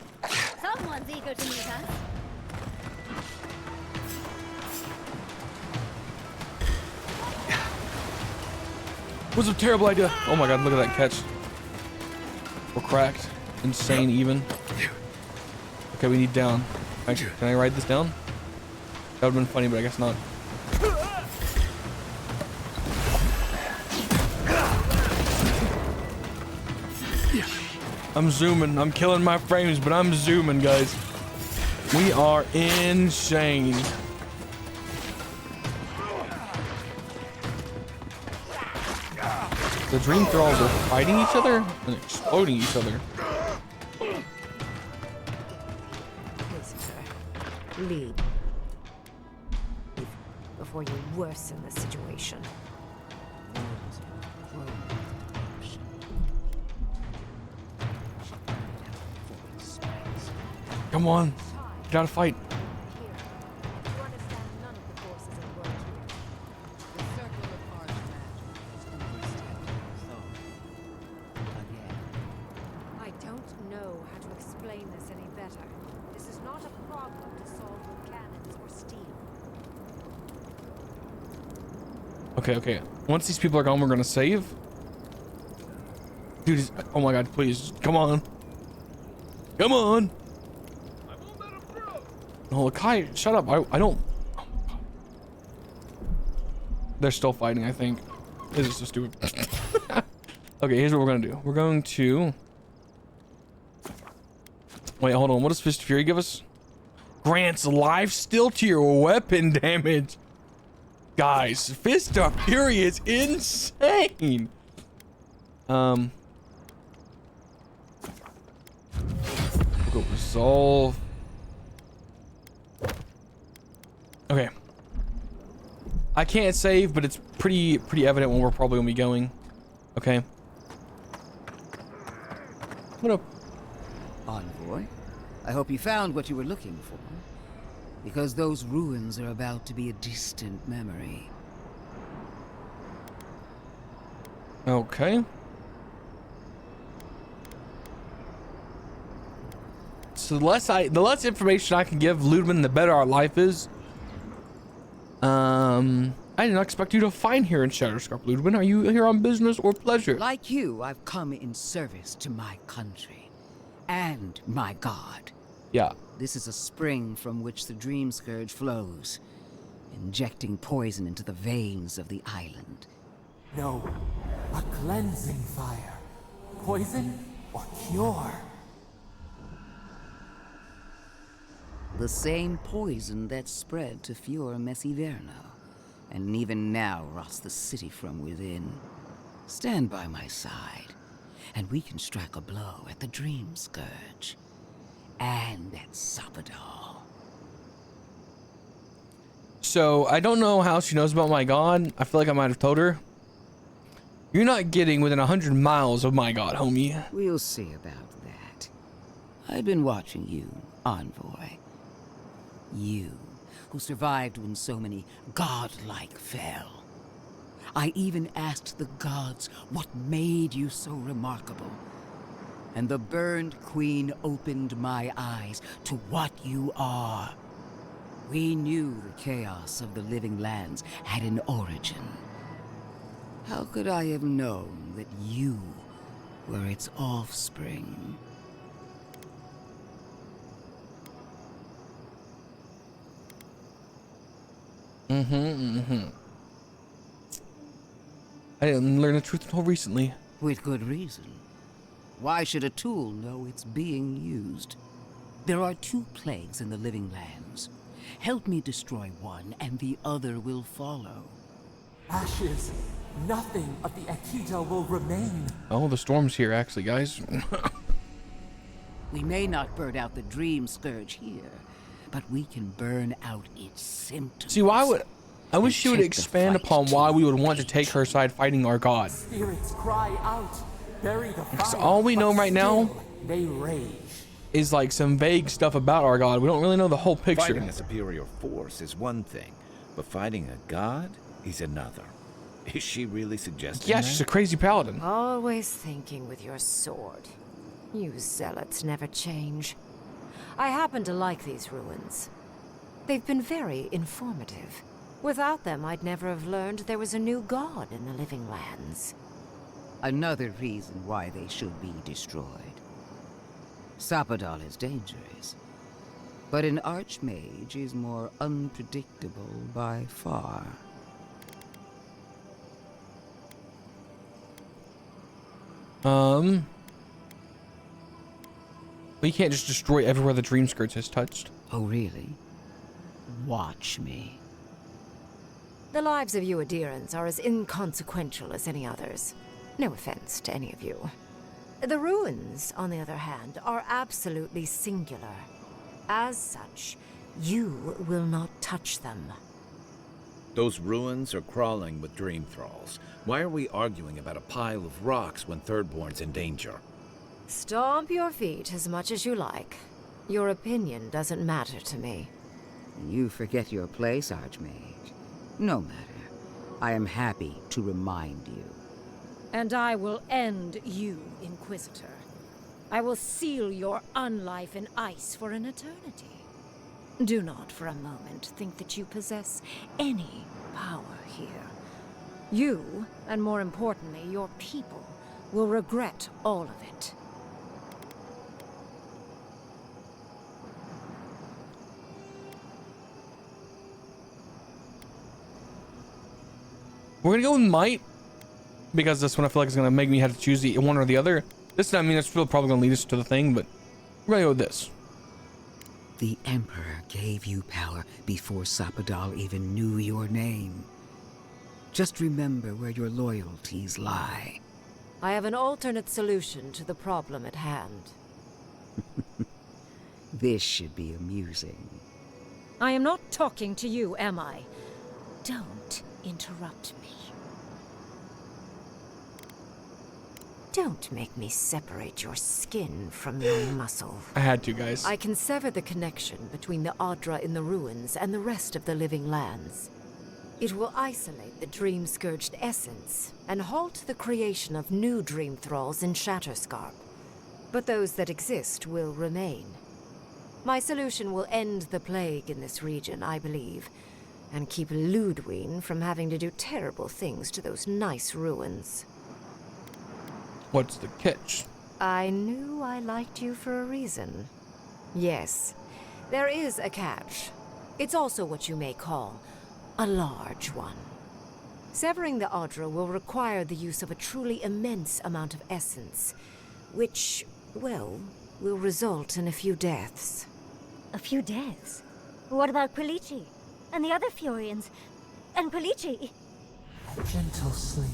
Someone's eager to meet us.
Was a terrible idea. Oh my god, look at that catch. We're cracked. Insane even. Okay, we need down. Can I ride this down? That would've been funny, but I guess not. I'm zooming. I'm killing my frames, but I'm zooming, guys. We are insane. The dream thralls are fighting each other and exploding each other.
Visitor, lead. Before you worsen the situation.
Come on. You gotta fight.
I don't know how to explain this any better. This is not a problem to solve with cannons or steel.
Okay. Once these people are gone, we're gonna save. Dude, oh my god, please. Come on. Come on. No, Kai, shut up. I don't. They're still fighting, I think. This is so stupid. Okay, here's what we're gonna do. We're going to. Wait, hold on. What does Fist of Fury give us? Grants life steal to your weapon damage. Guys, Fist of Fury is insane. We'll go resolve. Okay. I can't save, but it's pretty evident when we're probably gonna be going. Okay. What up?
Envoy, I hope you found what you were looking for. Because those ruins are about to be a distant memory.
Okay. So the less information I can give Ludwig, the better our life is. I did not expect you to find here in Shatterscarp, Ludwig. Are you here on business or pleasure?
Like you, I've come in service to my country. And my god.
Yeah.
This is a spring from which the Dream Scourge flows, injecting poison into the veins of the island.
No, a cleansing fire. Poison or cure?
The same poison that spread to Fior Messiverno, and even now rots the city from within. Stand by my side, and we can strike a blow at the Dream Scourge. And at Sapadal.
So, I don't know how she knows about my god. I feel like I might have told her. You're not getting within 100 miles of my god, homie.
We'll see about that. I've been watching you, Envoy. You, who survived when so many godlike fell. I even asked the gods what made you so remarkable. And the burned queen opened my eyes to what you are. We knew the chaos of the living lands had an origin. How could I have known that you were its offspring?
I didn't learn the truth until recently.
With good reason. Why should a tool know it's being used? There are 2 plagues in the living lands. Help me destroy one, and the other will follow.
Ashes. Nothing of the Akita will remain.
Oh, the storm's here, actually, guys.
We may not burn out the Dream Scourge here, but we can burn out its symptoms.
See, I wish she would expand upon why we would want to take her side fighting our god.
Spirits cry out. Bury the fire.
Because all we know right now
they rage.
Is like some vague stuff about our god. We don't really know the whole picture.
Fighting a superior force is one thing, but fighting a god is another. Is she really suggesting
Yeah,
that?
she's a crazy paladin.
Always thinking with your sword. You zealots never change. I happen to like these ruins. They've been very informative. Without them, I'd never have learned there was a new god in the living lands.
Another reason why they should be destroyed. Sapadal is dangerous, but an archmage is more unpredictable by far.
But you can't just destroy everywhere the Dream Scourge has touched.
Oh, really? Watch me.
The lives of you Adherents are as inconsequential as any others. No offense to any of you. The ruins, on the other hand, are absolutely singular. As such, you will not touch them.
Those ruins are crawling with dream thralls. Why are we arguing about a pile of rocks when Thirdborn's in danger?
Stomp your feet as much as you like. Your opinion doesn't matter to me.
You forget your place, Archmage. No matter. I am happy to remind you.
And I will end you, Inquisitor. I will seal your unlife in ice for an eternity. Do not for a moment think that you possess any power here. You, and more importantly, your people, will regret all of it.
We're gonna go with might, because this one I feel like is gonna make me have to choose the one or the other. This time, I mean, that's still probably gonna lead us to the thing, but we're gonna go with this.
The Emperor gave you power before Sapadal even knew your name. Just remember where your loyalties lie.
I have an alternate solution to the problem at hand.
This should be amusing.
I am not talking to you, am I? Don't interrupt me.
Don't make me separate your skin from your muscle.
I had to, guys.
I can sever the connection between the Adra in the ruins and the rest of the living lands. It will isolate the dream-scourged essence and halt the creation of new dream thralls in Shatterscarp. But those that exist will remain. My solution will end the plague in this region, I believe, and keep Ludwine from having to do terrible things to those nice ruins.
What's the catch?
I knew I liked you for a reason. Yes, there is a catch. It's also what you may call a large one. Severing the Adra will require the use of a truly immense amount of essence, which, well, will result in a few deaths.
A few deaths? What about Quilici? And the other Furians? And Quilici?
A gentle sleep.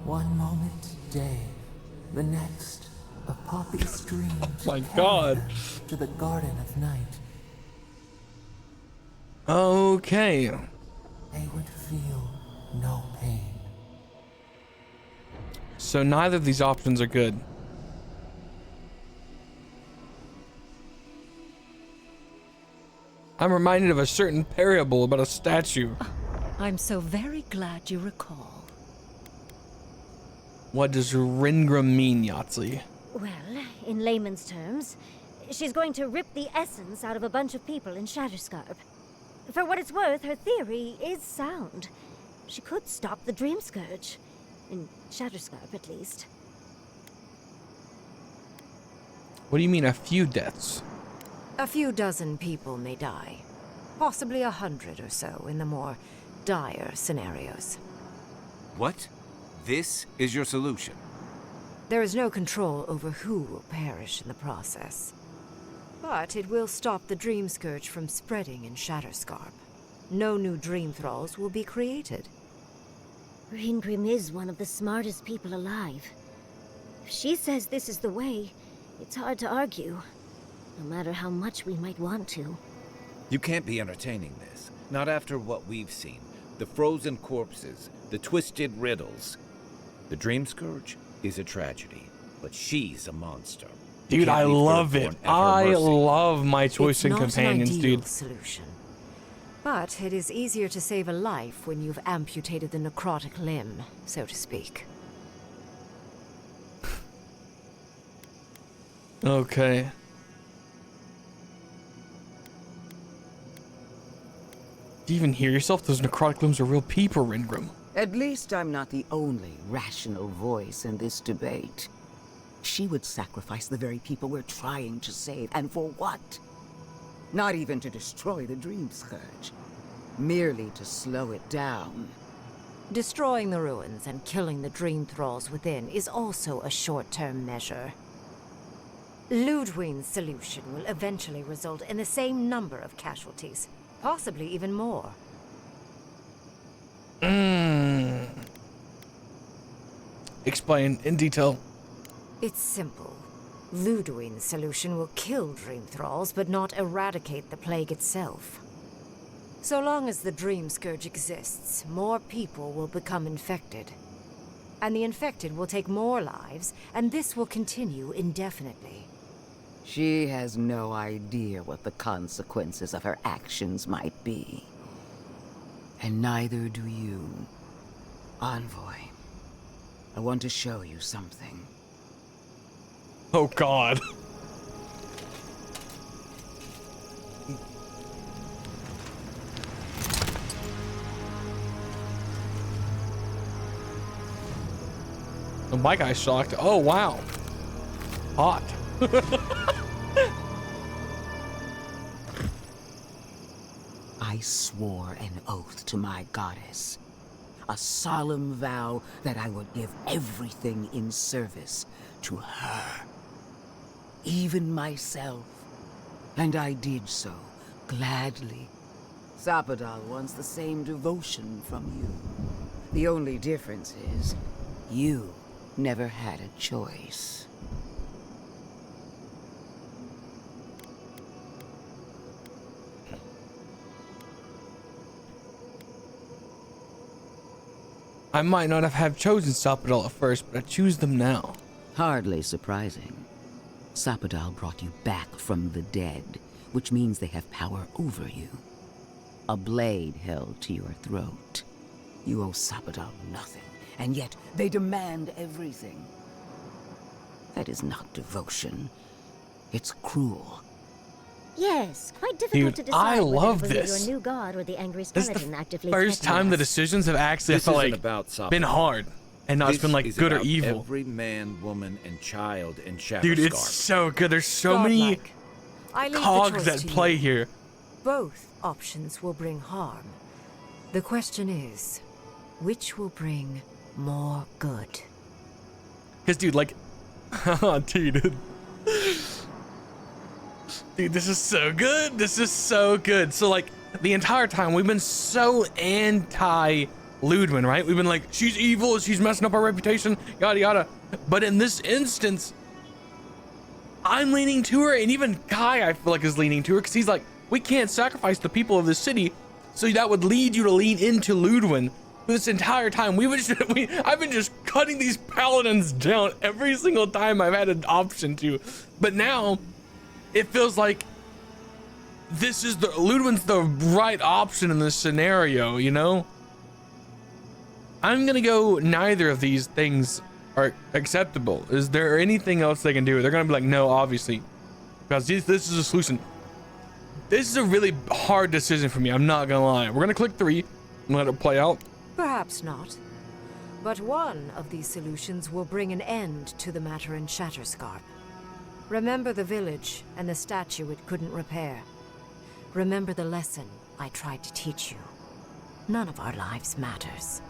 One moment, day. The next, a poppy stream.
My God.
To the Garden of Night.
Okay.
They would feel no pain.
So neither of these options are good. I'm reminded of a certain parable about a statue.
I'm so very glad you recall.
What does Ringram mean, Yahtzee?
Well, in layman's terms, she's going to rip the essence out of a bunch of people in Shatterscarp. For what it's worth, her theory is sound. She could stop the Dream Scourge. In Shatterscarp, at least.
What do you mean, a few deaths?
A few dozen people may die. Possibly 100 or so in the more dire scenarios.
What? This is your solution?
There is no control over who will perish in the process. But it will stop the Dream Scourge from spreading in Shatterscarp. No new Dream Thralls will be created.
Ringrim is one of the smartest people alive. If she says this is the way, it's hard to argue. No matter how much we might want to.
You can't be entertaining this. Not after what we've seen. The frozen corpses, the twisted riddles. The Dream Scourge is a tragedy, but she's a monster.
Dude, I love it. I love my choice in companions,
it's not an ideal
dude.
solution. But it is easier to save a life when you've amputated the necrotic limb, so to speak.
Okay. Do you even hear yourself? Those necrotic limbs are real people, Ringram.
At least I'm not the only rational voice in this debate. She would sacrifice the very people we're trying to save, and for what? Not even to destroy the Dream Scourge. Merely to slow it down.
Destroying the ruins and killing the Dream Thralls within is also a short-term measure. Ludwig's solution will eventually result in the same number of casualties, possibly even more.
Explain in detail.
It's simple. Ludwig's solution will kill dream thralls, but not eradicate the plague itself. So long as the dream scourge exists, more people will become infected. And the infected will take more lives, and this will continue indefinitely.
She has no idea what the consequences of her actions might be. And neither do you. Envoy, I want to show you something.
Oh God. Oh, my guy's shocked. Oh wow. Hot.
I swore an oath to my goddess. A solemn vow that I would give everything in service to her. Even myself. And I did so, gladly. Zapadal wants the same devotion from you. The only difference is, you never had a choice.
I might not have chosen Zapadal at first, but I choose them now.
Hardly surprising. Zapadal brought you back from the dead, which means they have power over you. A blade held to your throat. You owe Zapadal nothing, and yet they demand everything. That is not devotion. It's cruel.
Yes, quite difficult to
Dude,
decide
I love
whether it was
this.
your new god or the angry
This is
skeleton
the
actively
first
threatening
time the
us.
decisions have actually
This
felt
isn't
like
about Zapadal.
been hard, and not it's
This
been like
is
good or
about
evil.
Every man, woman, and child in Shatterscarp.
Dude, it's so good. There's so many
Godlike. I leave the
cogs
choice
that
to
play
you.
here.
Both options will bring harm. The question is, which will bring more good?
Cause dude, like, dude, dude, this is so good. This is so good. So like, the entire time we've been so anti Ludwig, right? We've been like, she's evil, she's messing up our reputation, yada yada. But in this instance, I'm leaning to her, and even Kai, I feel like, is leaning to her, because he's like, we can't sacrifice the people of this city, so that would lead you to lean into Ludwig. This entire time, I've been just cutting these paladins down every single time I've had an option to. But now, it feels like Ludwig's the right option in this scenario, you know? I'm gonna go, neither of these things are acceptable. Is there anything else they can do? They're gonna be like, no, obviously, because this is a solution. This is a really hard decision for me, I'm not gonna lie. We're gonna click 3 and let it play out.
Perhaps not. But one of these solutions will bring an end to the matter in Shatterscarp. Remember the village and the statue it couldn't repair. Remember the lesson I tried to teach you. None of our lives matters.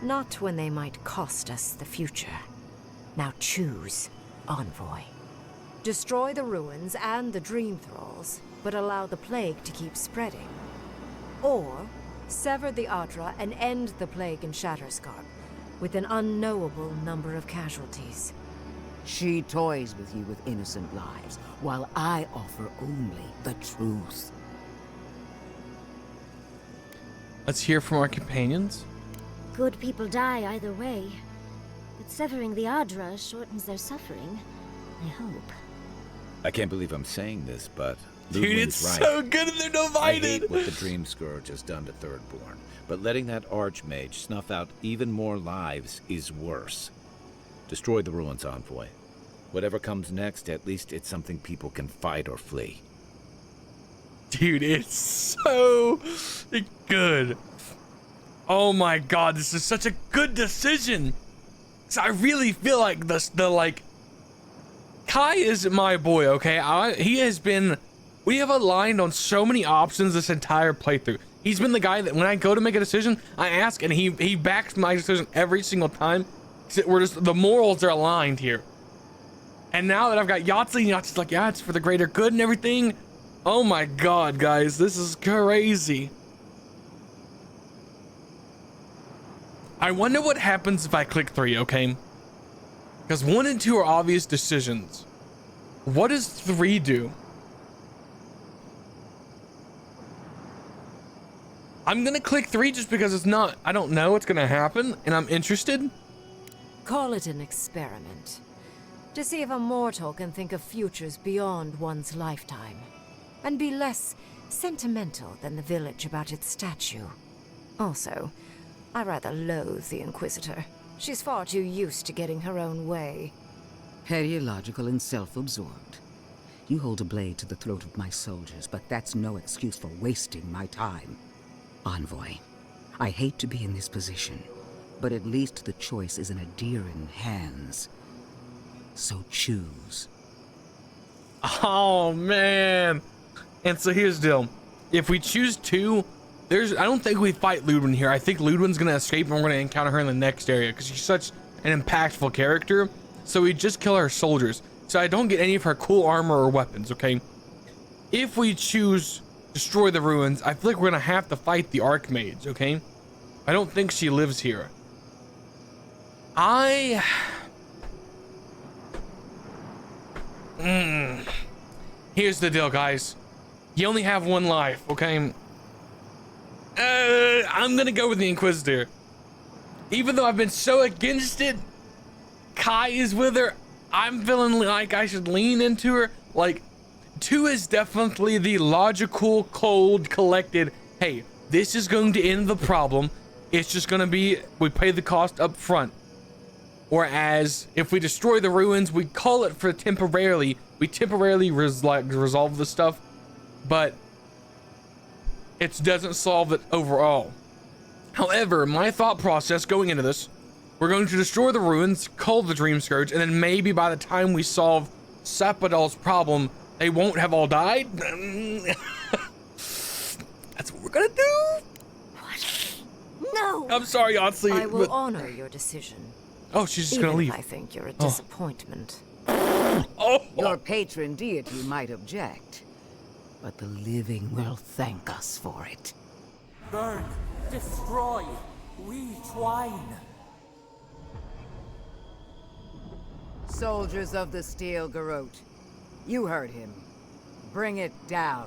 Not when they might cost us the future. Now choose, Envoy. Destroy the ruins and the Dream Thralls, but allow the plague to keep spreading. Or sever the Adra and end the plague in Shatterscarp, with an unknowable number of casualties.
She toys with you with innocent lives, while I offer only the truth.
Let's hear from our companions.
Good people die either way, but severing the Adra shortens their suffering, I hope.
I can't believe I'm saying this, but
Dude,
Ludwig's
it's
right.
so good and they're
I
divided.
hate what the Dream Scourge has done to Thirdborn, but letting that Archmage snuff out even more lives is worse. Destroy the ruins, Envoy. Whatever comes next, at least it's something people can fight or flee.
Dude, it's so good. Oh my god, this is such a good decision. So I really feel like Kai is my boy, okay? He has been, we have aligned on so many options this entire playthrough. He's been the guy that when I go to make a decision, I ask and he backs my decision every single time. We're just, the morals are aligned here. And now that I've got Yahtzee, Yahtzee's like, yeah, it's for the greater good and everything. Oh my god, guys, this is crazy. I wonder what happens if I click 3, okay? Because 1 and 2 are obvious decisions. What does 3 do? I'm gonna click 3 just because it's not, I don't know what's gonna happen, and I'm interested.
Call it an experiment. To see if a mortal can think of futures beyond one's lifetime. And be less sentimental than the village about its statue. Also, I rather loathe the Inquisitor. She's far too used to getting her own way.
Petty, illogical, and self-absorbed. You hold a blade to the throat of my soldiers, but that's no excuse for wasting my time. Envoy, I hate to be in this position, but at least the choice is in Adiran hands. So choose.
Oh, man. And so here's the deal. If we choose 2, I don't think we fight Ludwin here. I think Ludwin's gonna escape and we're gonna encounter her in the next area because she's such an impactful character. So we just kill our soldiers. So I don't get any of her cool armor or weapons, okay? If we choose destroy the ruins, I feel like we're gonna have to fight the Archmage, okay? I don't think she lives here. Here's the deal, guys. You only have 1 life, okay? I'm gonna go with the Inquisitor. Even though I've been so against it, Kai is with her. I'm feeling like I should lean into her. Like, 2 is definitely the logical, cold, collected, hey, this is going to end the problem. It's just gonna be, we pay the cost up front. Whereas, if we destroy the ruins, we call it for temporarily. We temporarily resolve the stuff, but it doesn't solve it overall. However, my thought process going into this, we're going to destroy the ruins, cull the Dream Scourge, and then maybe by the time we solve Sapadal's problem, they won't have all died. That's what we're gonna do.
What? No.
I'm sorry, Yahtzee.
I will honor your decision.
Oh, she's just
Even
gonna leave.
if I think you're a disappointment.
Your patron deity might object, but the living will thank us for it.
Burn, destroy, we twine.
Soldiers of the Steel Garrote, you heard him. Bring it down.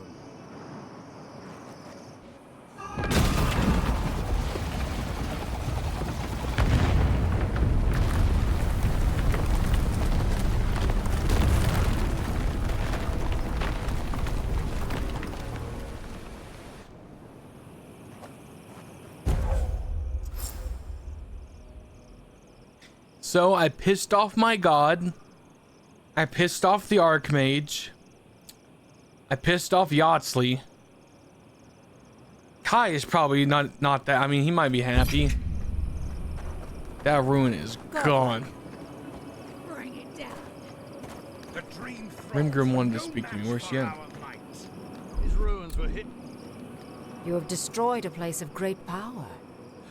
So I pissed off my god. I pissed off the Archmage. I pissed off Yahtzee. Kai is probably not that. I mean, he might be happy. That ruin is gone.
Bring it down.
The dream
Rimgrim wanted to speak to me. Where's she at?
These ruins were hidden.
You have destroyed a place of great power.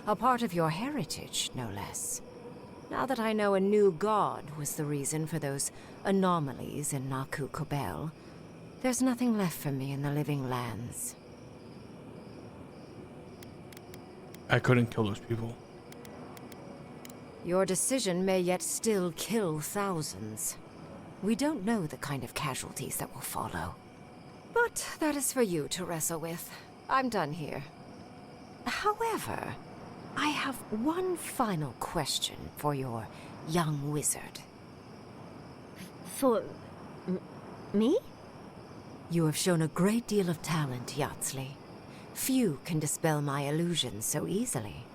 A part of your heritage, no less. Now that I know a new god was the reason for those anomalies in Naku Kobel, there's nothing left for me in the living lands.
I couldn't kill those people.
Your decision may yet still kill thousands. We don't know the kind of casualties that will follow. But that is for you to wrestle with. I'm done here. However, I have one final question for your young wizard.
For... me?
You have shown a great deal of talent, Yahtzee. Few can dispel my illusions so easily.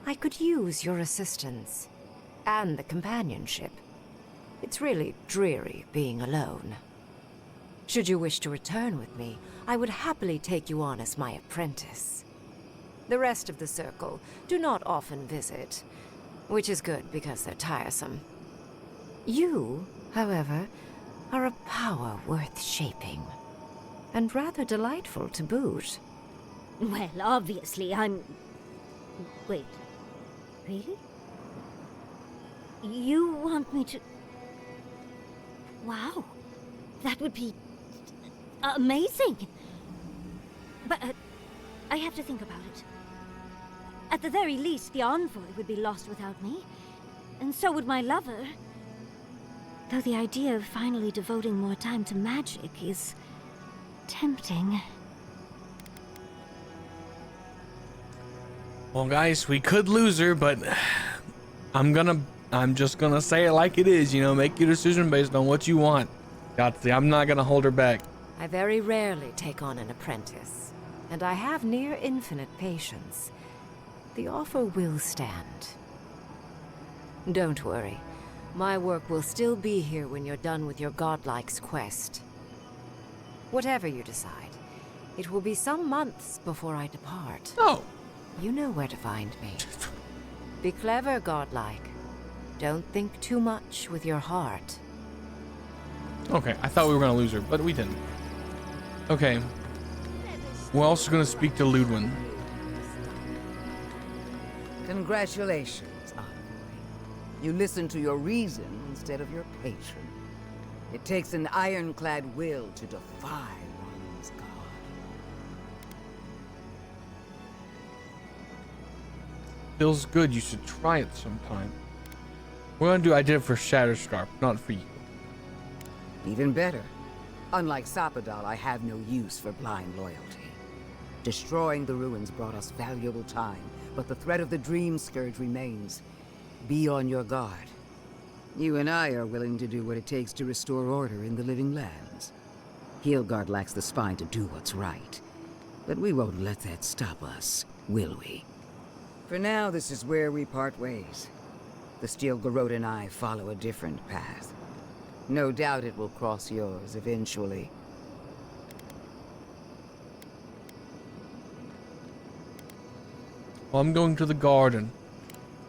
I could use your assistance. And the companionship. It's really dreary being alone. Should you wish to return with me, I would happily take you on as my apprentice. The rest of the circle do not often visit, which is good because they're tiresome. You, however, are a power worth shaping, and rather delightful to boot.
Well, obviously, I'm... Wait. Really? You want me to... Wow. That would be amazing. But I have to think about it. At the very least, the envoy would be lost without me. And so would my lover. Though the idea of finally devoting more time to magic is tempting.
Well, guys, we could lose her, but I'm just gonna say it like it is, you know, make your decision based on what you want. Yahtzee, I'm not gonna hold her back.
I very rarely take on an apprentice, and I have near infinite patience. The offer will stand. Don't worry. My work will still be here when you're done with your godlike's quest. Whatever you decide, it will be some months before I depart.
Oh.
You know where to find me. Be clever, godlike. Don't think too much with your heart.
Okay, I thought we were gonna lose her, but we didn't. Okay. We're also gonna speak to Ludwin.
Congratulations, envoy. You listened to your reason instead of your patron. It takes an ironclad will to defy one's god.
Feels good, you should try it sometime. We're gonna do I did it for Shatterscarp, not for you.
Even better. Unlike Sapadal, I have no use for blind loyalty. Destroying the ruins brought us valuable time, but the threat of the Dream Scourge remains. Be on your guard. You and I are willing to do what it takes to restore order in the Living Lands. Heelguard lacks the spine to do what's right, but we won't let that stop us, will we? For now, this is where we part ways. The Steel Garrote and I follow a different path. No doubt it will cross yours eventually.
Well, I'm going to the garden.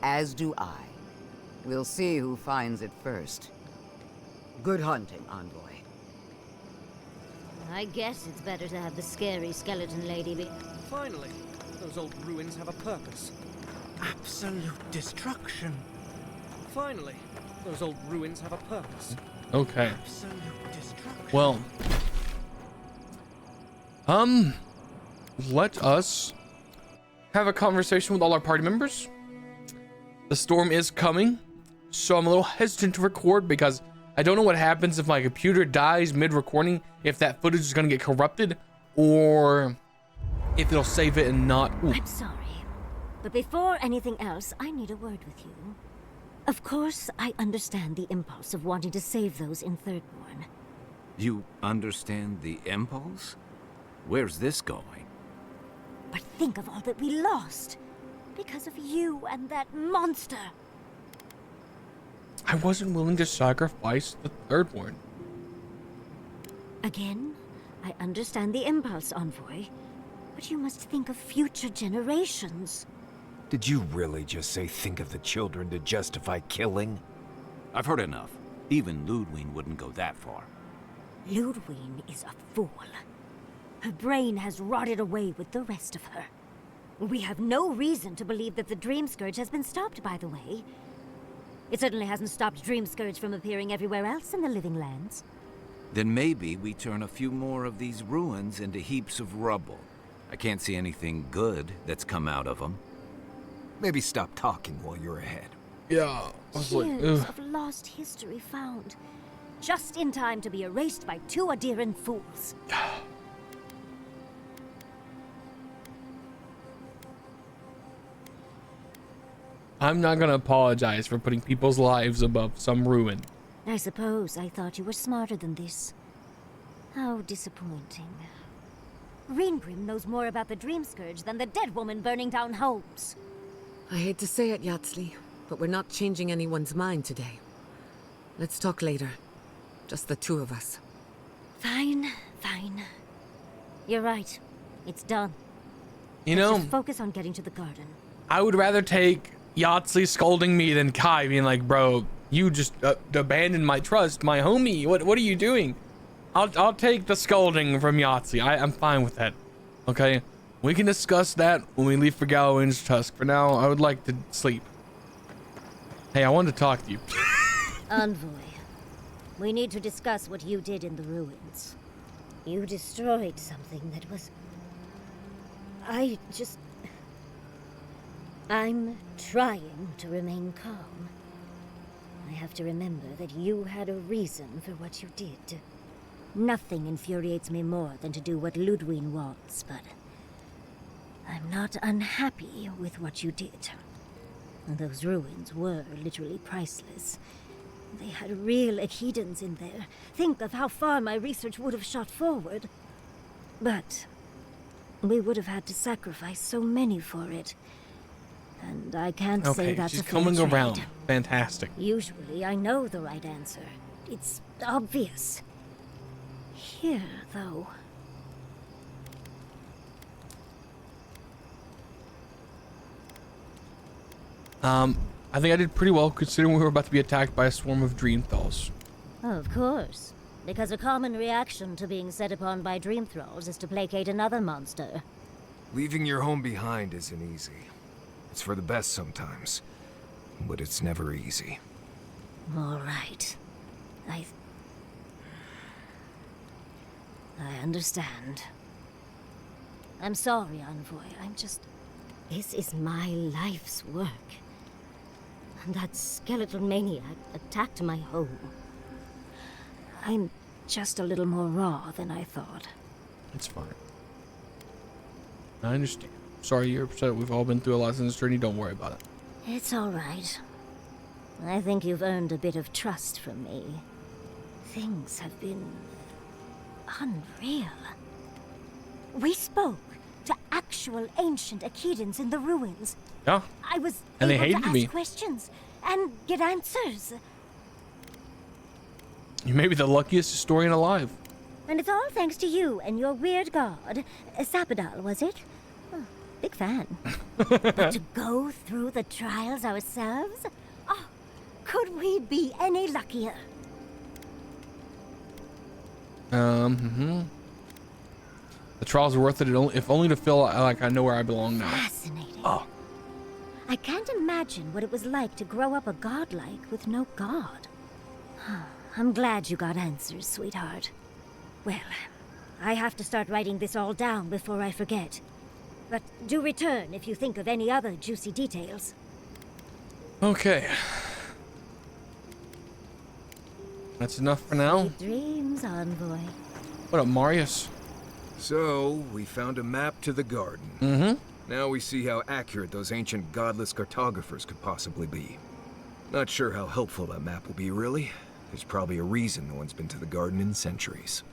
As do I. We'll see who finds it first. Good hunting, envoy.
I guess it's better to have the scary skeleton lady be...
Finally, those old ruins have a purpose. Absolute destruction. Finally, those old ruins have a purpose.
Okay.
Absolute destruction.
Well. Let us have a conversation with all our party members. The storm is coming, so I'm a little hesitant to record because I don't know what happens if my computer dies mid-recording, if that footage is gonna get corrupted, or if it'll save it and not... Ooh.
I'm sorry, but before anything else, I need a word with you. Of course, I understand the impulse of wanting to save those in Thirdborn.
You understand the impulse? Where's this going?
But think of all that we lost because of you and that monster.
I wasn't willing to sacrifice the Thirdborn.
Again, I understand the impulse, envoy, but you must think of future generations.
Did you really just say think of the children to justify killing?
I've heard enough. Even Ludwig wouldn't go that far.
Ludwig is a fool. Her brain has rotted away with the rest of her. We have no reason to believe that the Dream Scourge has been stopped, by the way. It certainly hasn't stopped Dream Scourge from appearing everywhere else in the Living Lands.
Then maybe we turn a few more of these ruins into heaps of rubble. I can't see anything good that's come out of them.
Maybe stop talking while you're ahead.
Yeah.
Years of lost history found, just in time to be erased by two Adiran fools.
I'm not gonna apologize for putting people's lives above some ruin.
I suppose I thought you were smarter than this. How disappointing. Greenbrim knows more about the Dream Scourge than the dead woman burning down homes.
I hate to say it, Yahtzee, but we're not changing anyone's mind today. Let's talk later. Just the two of us.
Fine, fine. You're right. It's done.
You
Let's
know,
just focus on getting to the garden.
I would rather take Yahtzee scolding me than Kai being like, bro, you just abandoned my trust, my homie. What are you doing? I'll take the scolding from Yahtzee. I'm fine with that. Okay? We can discuss that when we leave for Galloway's Tusk. For now, I would like to sleep. Hey, I wanted to talk to you.
Envoy, We need to discuss what you did in the ruins. You destroyed something that was... I'm trying to remain calm. I have to remember that you had a reason for what you did. Nothing infuriates me more than to do what Ludwig wants, but... I'm not unhappy with what you did. Those ruins were literally priceless. They had real Echidans in there. Think of how far my research would have shot forward. But we would have had to sacrifice so many for it. And I can't say that's
she's
a fair
coming
trade.
around. Fantastic.
Usually I know the right answer. It's obvious. Here, though...
I think I did pretty well considering we were about to be attacked by a swarm of dream thralls.
Of course. Because a common reaction to being set upon by dream thralls is to placate another monster.
Leaving your home behind isn't easy. It's for the best sometimes, but it's never easy.
All right. I understand. I'm sorry, Envoy. This is my life's work. That skeletal maniac attacked my home. I'm just a little more raw than I thought.
It's fine. I understand. Sorry you're upset. We've all been through a lot since this journey. Don't worry about it.
It's all right. I think you've earned a bit of trust from me. Things have been... unreal. We spoke to actual ancient Echidans in the ruins.
Yeah.
I was
and
able
they hated
to ask
me.
questions and get answers.
You may be the luckiest historian alive.
And it's all thanks to you and your weird god, Sapadal, was it? Oh, big fan. But to go through the trials ourselves? Oh, could we be any luckier?
The trials are worth it, if only to feel like I know where I belong now.
Fascinating.
Oh.
I can't imagine what it was like to grow up a godlike with no god. I'm glad you got answers, sweetheart. Well, I have to start writing this all down before I forget. But do return if you think of any other juicy details.
Okay. That's enough for now.
Sweet dreams, Envoy.
What up, Marius?
So, we found a map to the garden.
Mm-hmm.
Now we see how accurate those ancient godless cartographers could possibly be. Not sure how helpful that map will be, really. There's probably a reason no one's been to the garden in centuries.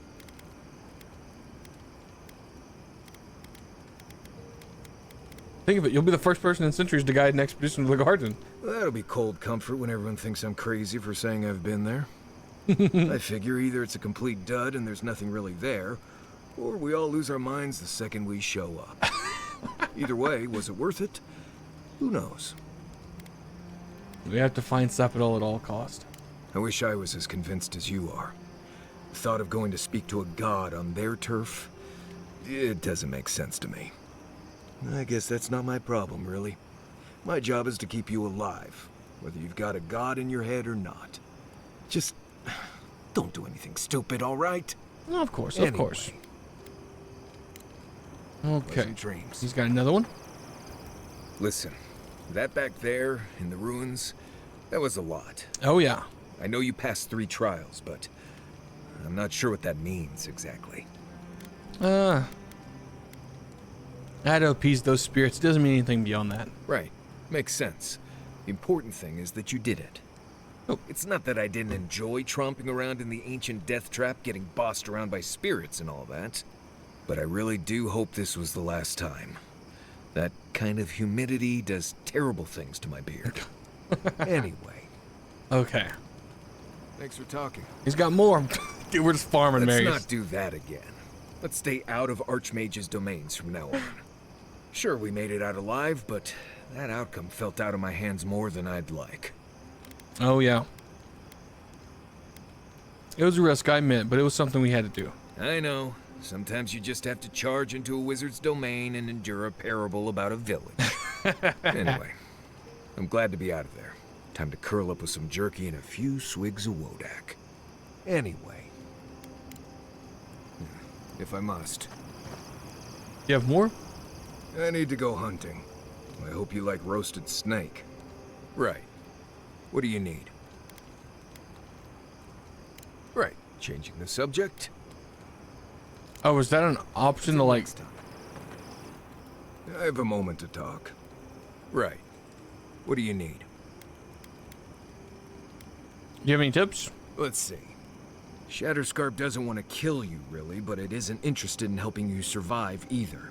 Think of it, you'll be the first person in centuries to guide an expedition to the garden.
Well, that'll be cold comfort when everyone thinks I'm crazy for saying I've been there. I figure either it's a complete dud and there's nothing really there, or we all lose our minds the second we show up. Either way, was it worth it? Who knows?
We have to find Sapadal at all cost.
I wish I was as convinced as you are. The thought of going to speak to a god on their turf, it doesn't make sense to me. I guess that's not my problem, really. My job is to keep you alive, whether you've got a god in your head or not. Just don't do anything stupid, all right?
No, of course,
anyway.
Of course. Okay.
Pleasant dreams.
He's got another one.
Listen, that back there in the ruins, that was a lot.
Oh, yeah.
I know you passed 3 trials, but I'm not sure what that means exactly.
I had to appease those spirits. It doesn't mean anything beyond that.
Right. Makes sense. The important thing is that you did it.
Oh.
It's not that I didn't enjoy tromping around in the ancient death trap, getting bossed around by spirits and all that. But I really do hope this was the last time. That kind of humidity does terrible things to my beard. Anyway.
Okay.
Thanks for talking.
He's got more. Dude, we're just farming,
Let's
Marius.
not do that again. Let's stay out of Archmage's domains from now on. Sure, we made it out alive, but that outcome felt out of my hands more than I'd like.
Oh, yeah. It was a risk, I admit, but it was something we had to do.
I know. Sometimes you just have to charge into a wizard's domain and endure a parable about a village. Anyway, I'm glad to be out of there. Time to curl up with some jerky and a few swigs of Wodak. Anyway. If I must.
You have more?
I need to go hunting. I hope you like roasted snake. Right. What do you need? Right. Changing the subject?
Oh, is that an option to like...
I have a moment to talk. Right. What do you need?
Do you have any tips?
Let's see. Shatterscarp doesn't want to kill you, really, but it isn't interested in helping you survive either.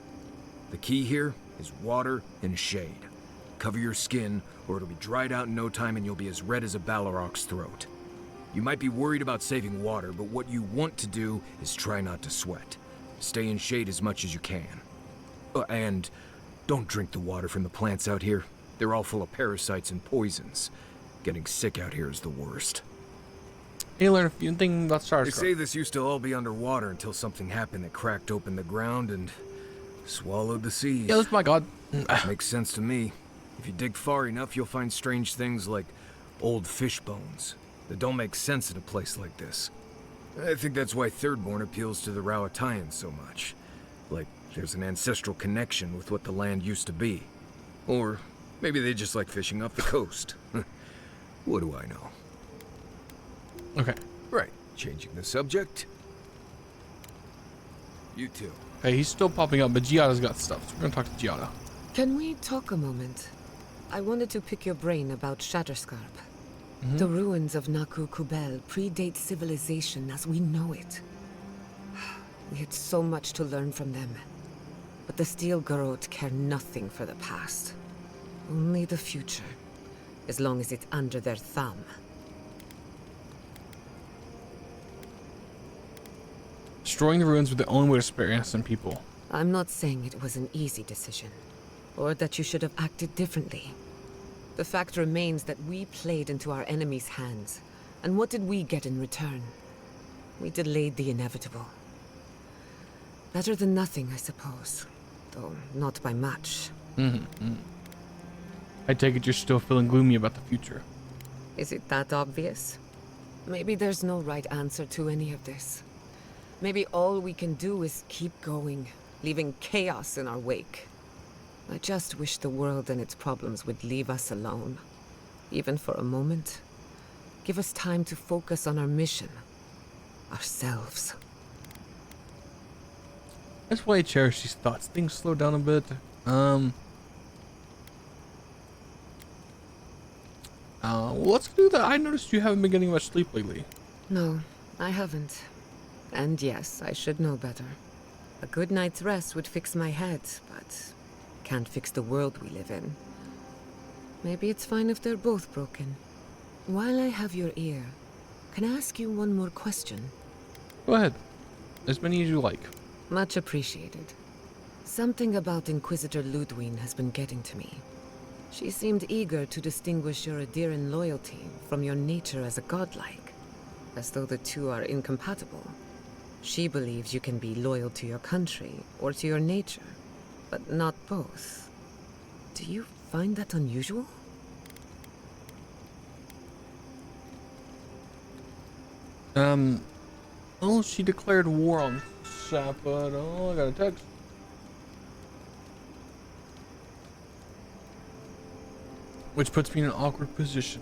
The key here is water and shade. Cover your skin, or it'll be dried out in no time and you'll be as red as a Balrog's throat. You might be worried about saving water, but what you want to do is try not to sweat. Stay in shade as much as you can. And don't drink the water from the plants out here. They're all full of parasites and poisons. Getting sick out here is the worst.
You learn a few things about
They say this used to all be underwater until something happened that cracked open the ground and swallowed the seas.
Yeah, that's my god.
Makes sense to me. If you dig far enough, you'll find strange things like old fish bones that don't make sense in a place like this. I think that's why Thirdborn appeals to the Rowatayans so much. Like, there's an ancestral connection with what the land used to be. Or maybe they just like fishing off the coast. What do I know?
Okay.
Right. Changing the subject. You too.
Hey, he's still popping up, but Giada's got stuff, so we're gonna talk to Giada.
Can we talk a moment? I wanted to pick your brain about Shatterscarp. The ruins of Naku Kubel predate civilization as we know it. We had so much to learn from them. But the Steel Garrote care nothing for the past. Only the future. As long as it's under their thumb.
Destroying the ruins was the only way to spare innocent people.
I'm not saying it was an easy decision. Or that you should have acted differently. The fact remains that we played into our enemy's hands. And what did we get in return? We delayed the inevitable. Better than nothing, I suppose. Though not by much.
I take it you're still feeling gloomy about the future.
Is it that obvious? Maybe there's no right answer to any of this. Maybe all we can do is keep going, leaving chaos in our wake. I just wish the world and its problems would leave us alone. Even for a moment. Give us time to focus on our mission. Ourselves.
That's why I cherish these thoughts. Things slow down a bit. Well, let's do that. I noticed you haven't been getting much sleep lately.
No, I haven't. And yes, I should know better. A good night's rest would fix my head, but can't fix the world we live in. Maybe it's fine if they're both broken. While I have your ear, can I ask you one more question?
Go ahead. As many as you like.
Much appreciated. Something about Inquisitor Ludwig has been getting to me. She seemed eager to distinguish your Adiran loyalty from your nature as a godlike, as though the two are incompatible. She believes you can be loyal to your country or to your nature, but not both. Do you find that unusual?
Oh, she declared war on Sapa. Oh, I got a text. Which puts me in an awkward position.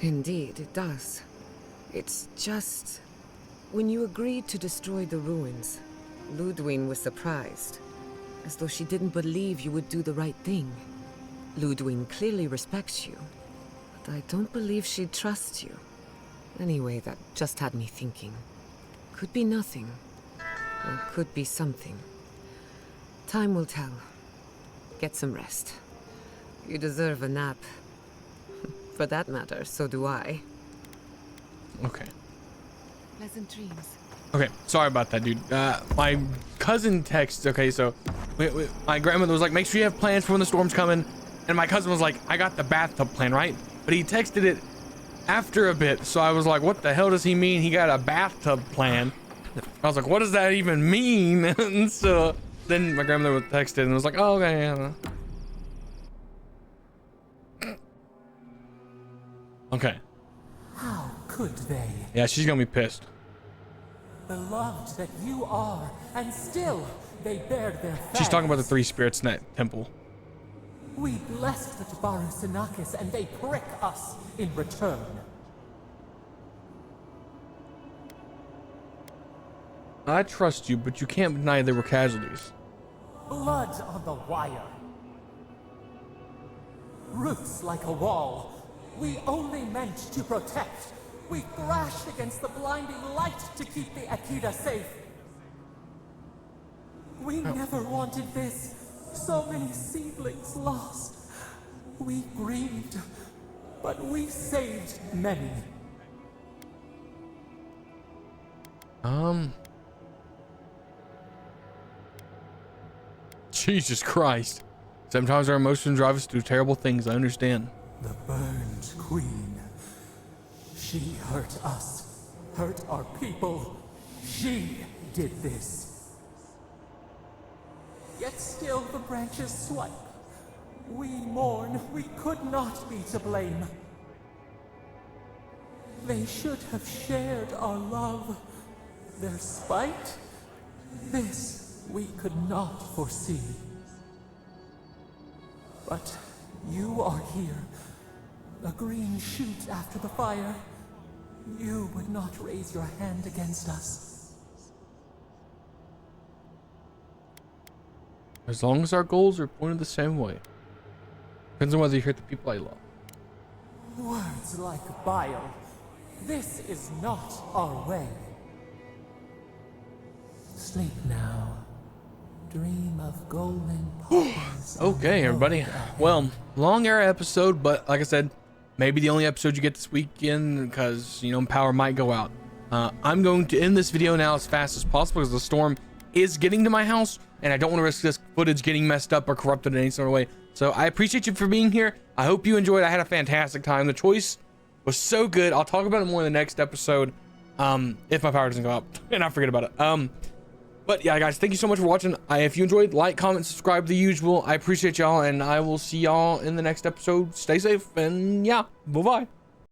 Indeed, it does. It's just... When you agreed to destroy the ruins, Ludwig was surprised, as though she didn't believe you would do the right thing. Ludwig clearly respects you, but I don't believe she trusts you. Anyway, that just had me thinking. Could be nothing, or could be something. Time will tell. Get some rest. You deserve a nap. For that matter, so do I.
Okay.
Pleasant dreams.
Okay, sorry about that, dude. My cousin texted. Okay, so my grandmother was like, make sure you have plans for when the storm's coming. And my cousin was like, I got the bathtub plan, right? But he texted it after a bit. So I was like, what the hell does he mean? He got a bathtub plan. I was like, what does that even mean? And so then my grandmother texted and was like, oh, okay. Yeah. Okay.
How could they?
Yeah, she's gonna be pissed.
Beloved that you are, and still they bared their fangs.
She's talking about the three spirits in that temple.
We blessed the Tabaru Sinakis, and they prick us in return.
I trust you, but you can't deny there were casualties.
Blood on the wire. Roots like a wall. We only meant to protect. We thrashed against the blinding light to keep the Akita safe. We never wanted this. So many seedlings lost. We grieved, but we saved many.
Jesus Christ. Sometimes our emotions drive us to do terrible things, I understand.
The burned queen. She hurt us, hurt our people. She did this. Yet still the branches swipe. We mourn, we could not be to blame. They should have shared our love. Their spite, this we could not foresee. But you are here, a green shoot after the fire. You would not raise your hand against us.
As long as our goals are pointed the same way. Depends on whether you hurt the people I love.
Words like bile. This is not our way. Sleep now. Dream of golden poppies.
Okay, everybody. Well, long era episode, but like I said, maybe the only episode you get this weekend because, you know, power might go out. I'm going to end this video now as fast as possible because the storm is getting to my house and I don't want to risk this footage getting messed up or corrupted in any sort of way. So I appreciate you for being here. I hope you enjoyed. I had a fantastic time. The choice was so good. I'll talk about it more in the next episode if my power doesn't go out and I forget about it. But yeah, guys, thank you so much for watching. If you enjoyed, like, comment, subscribe, the usual. I appreciate y'all, and I will see y'all in the next episode. Stay safe, and yeah, bye-bye.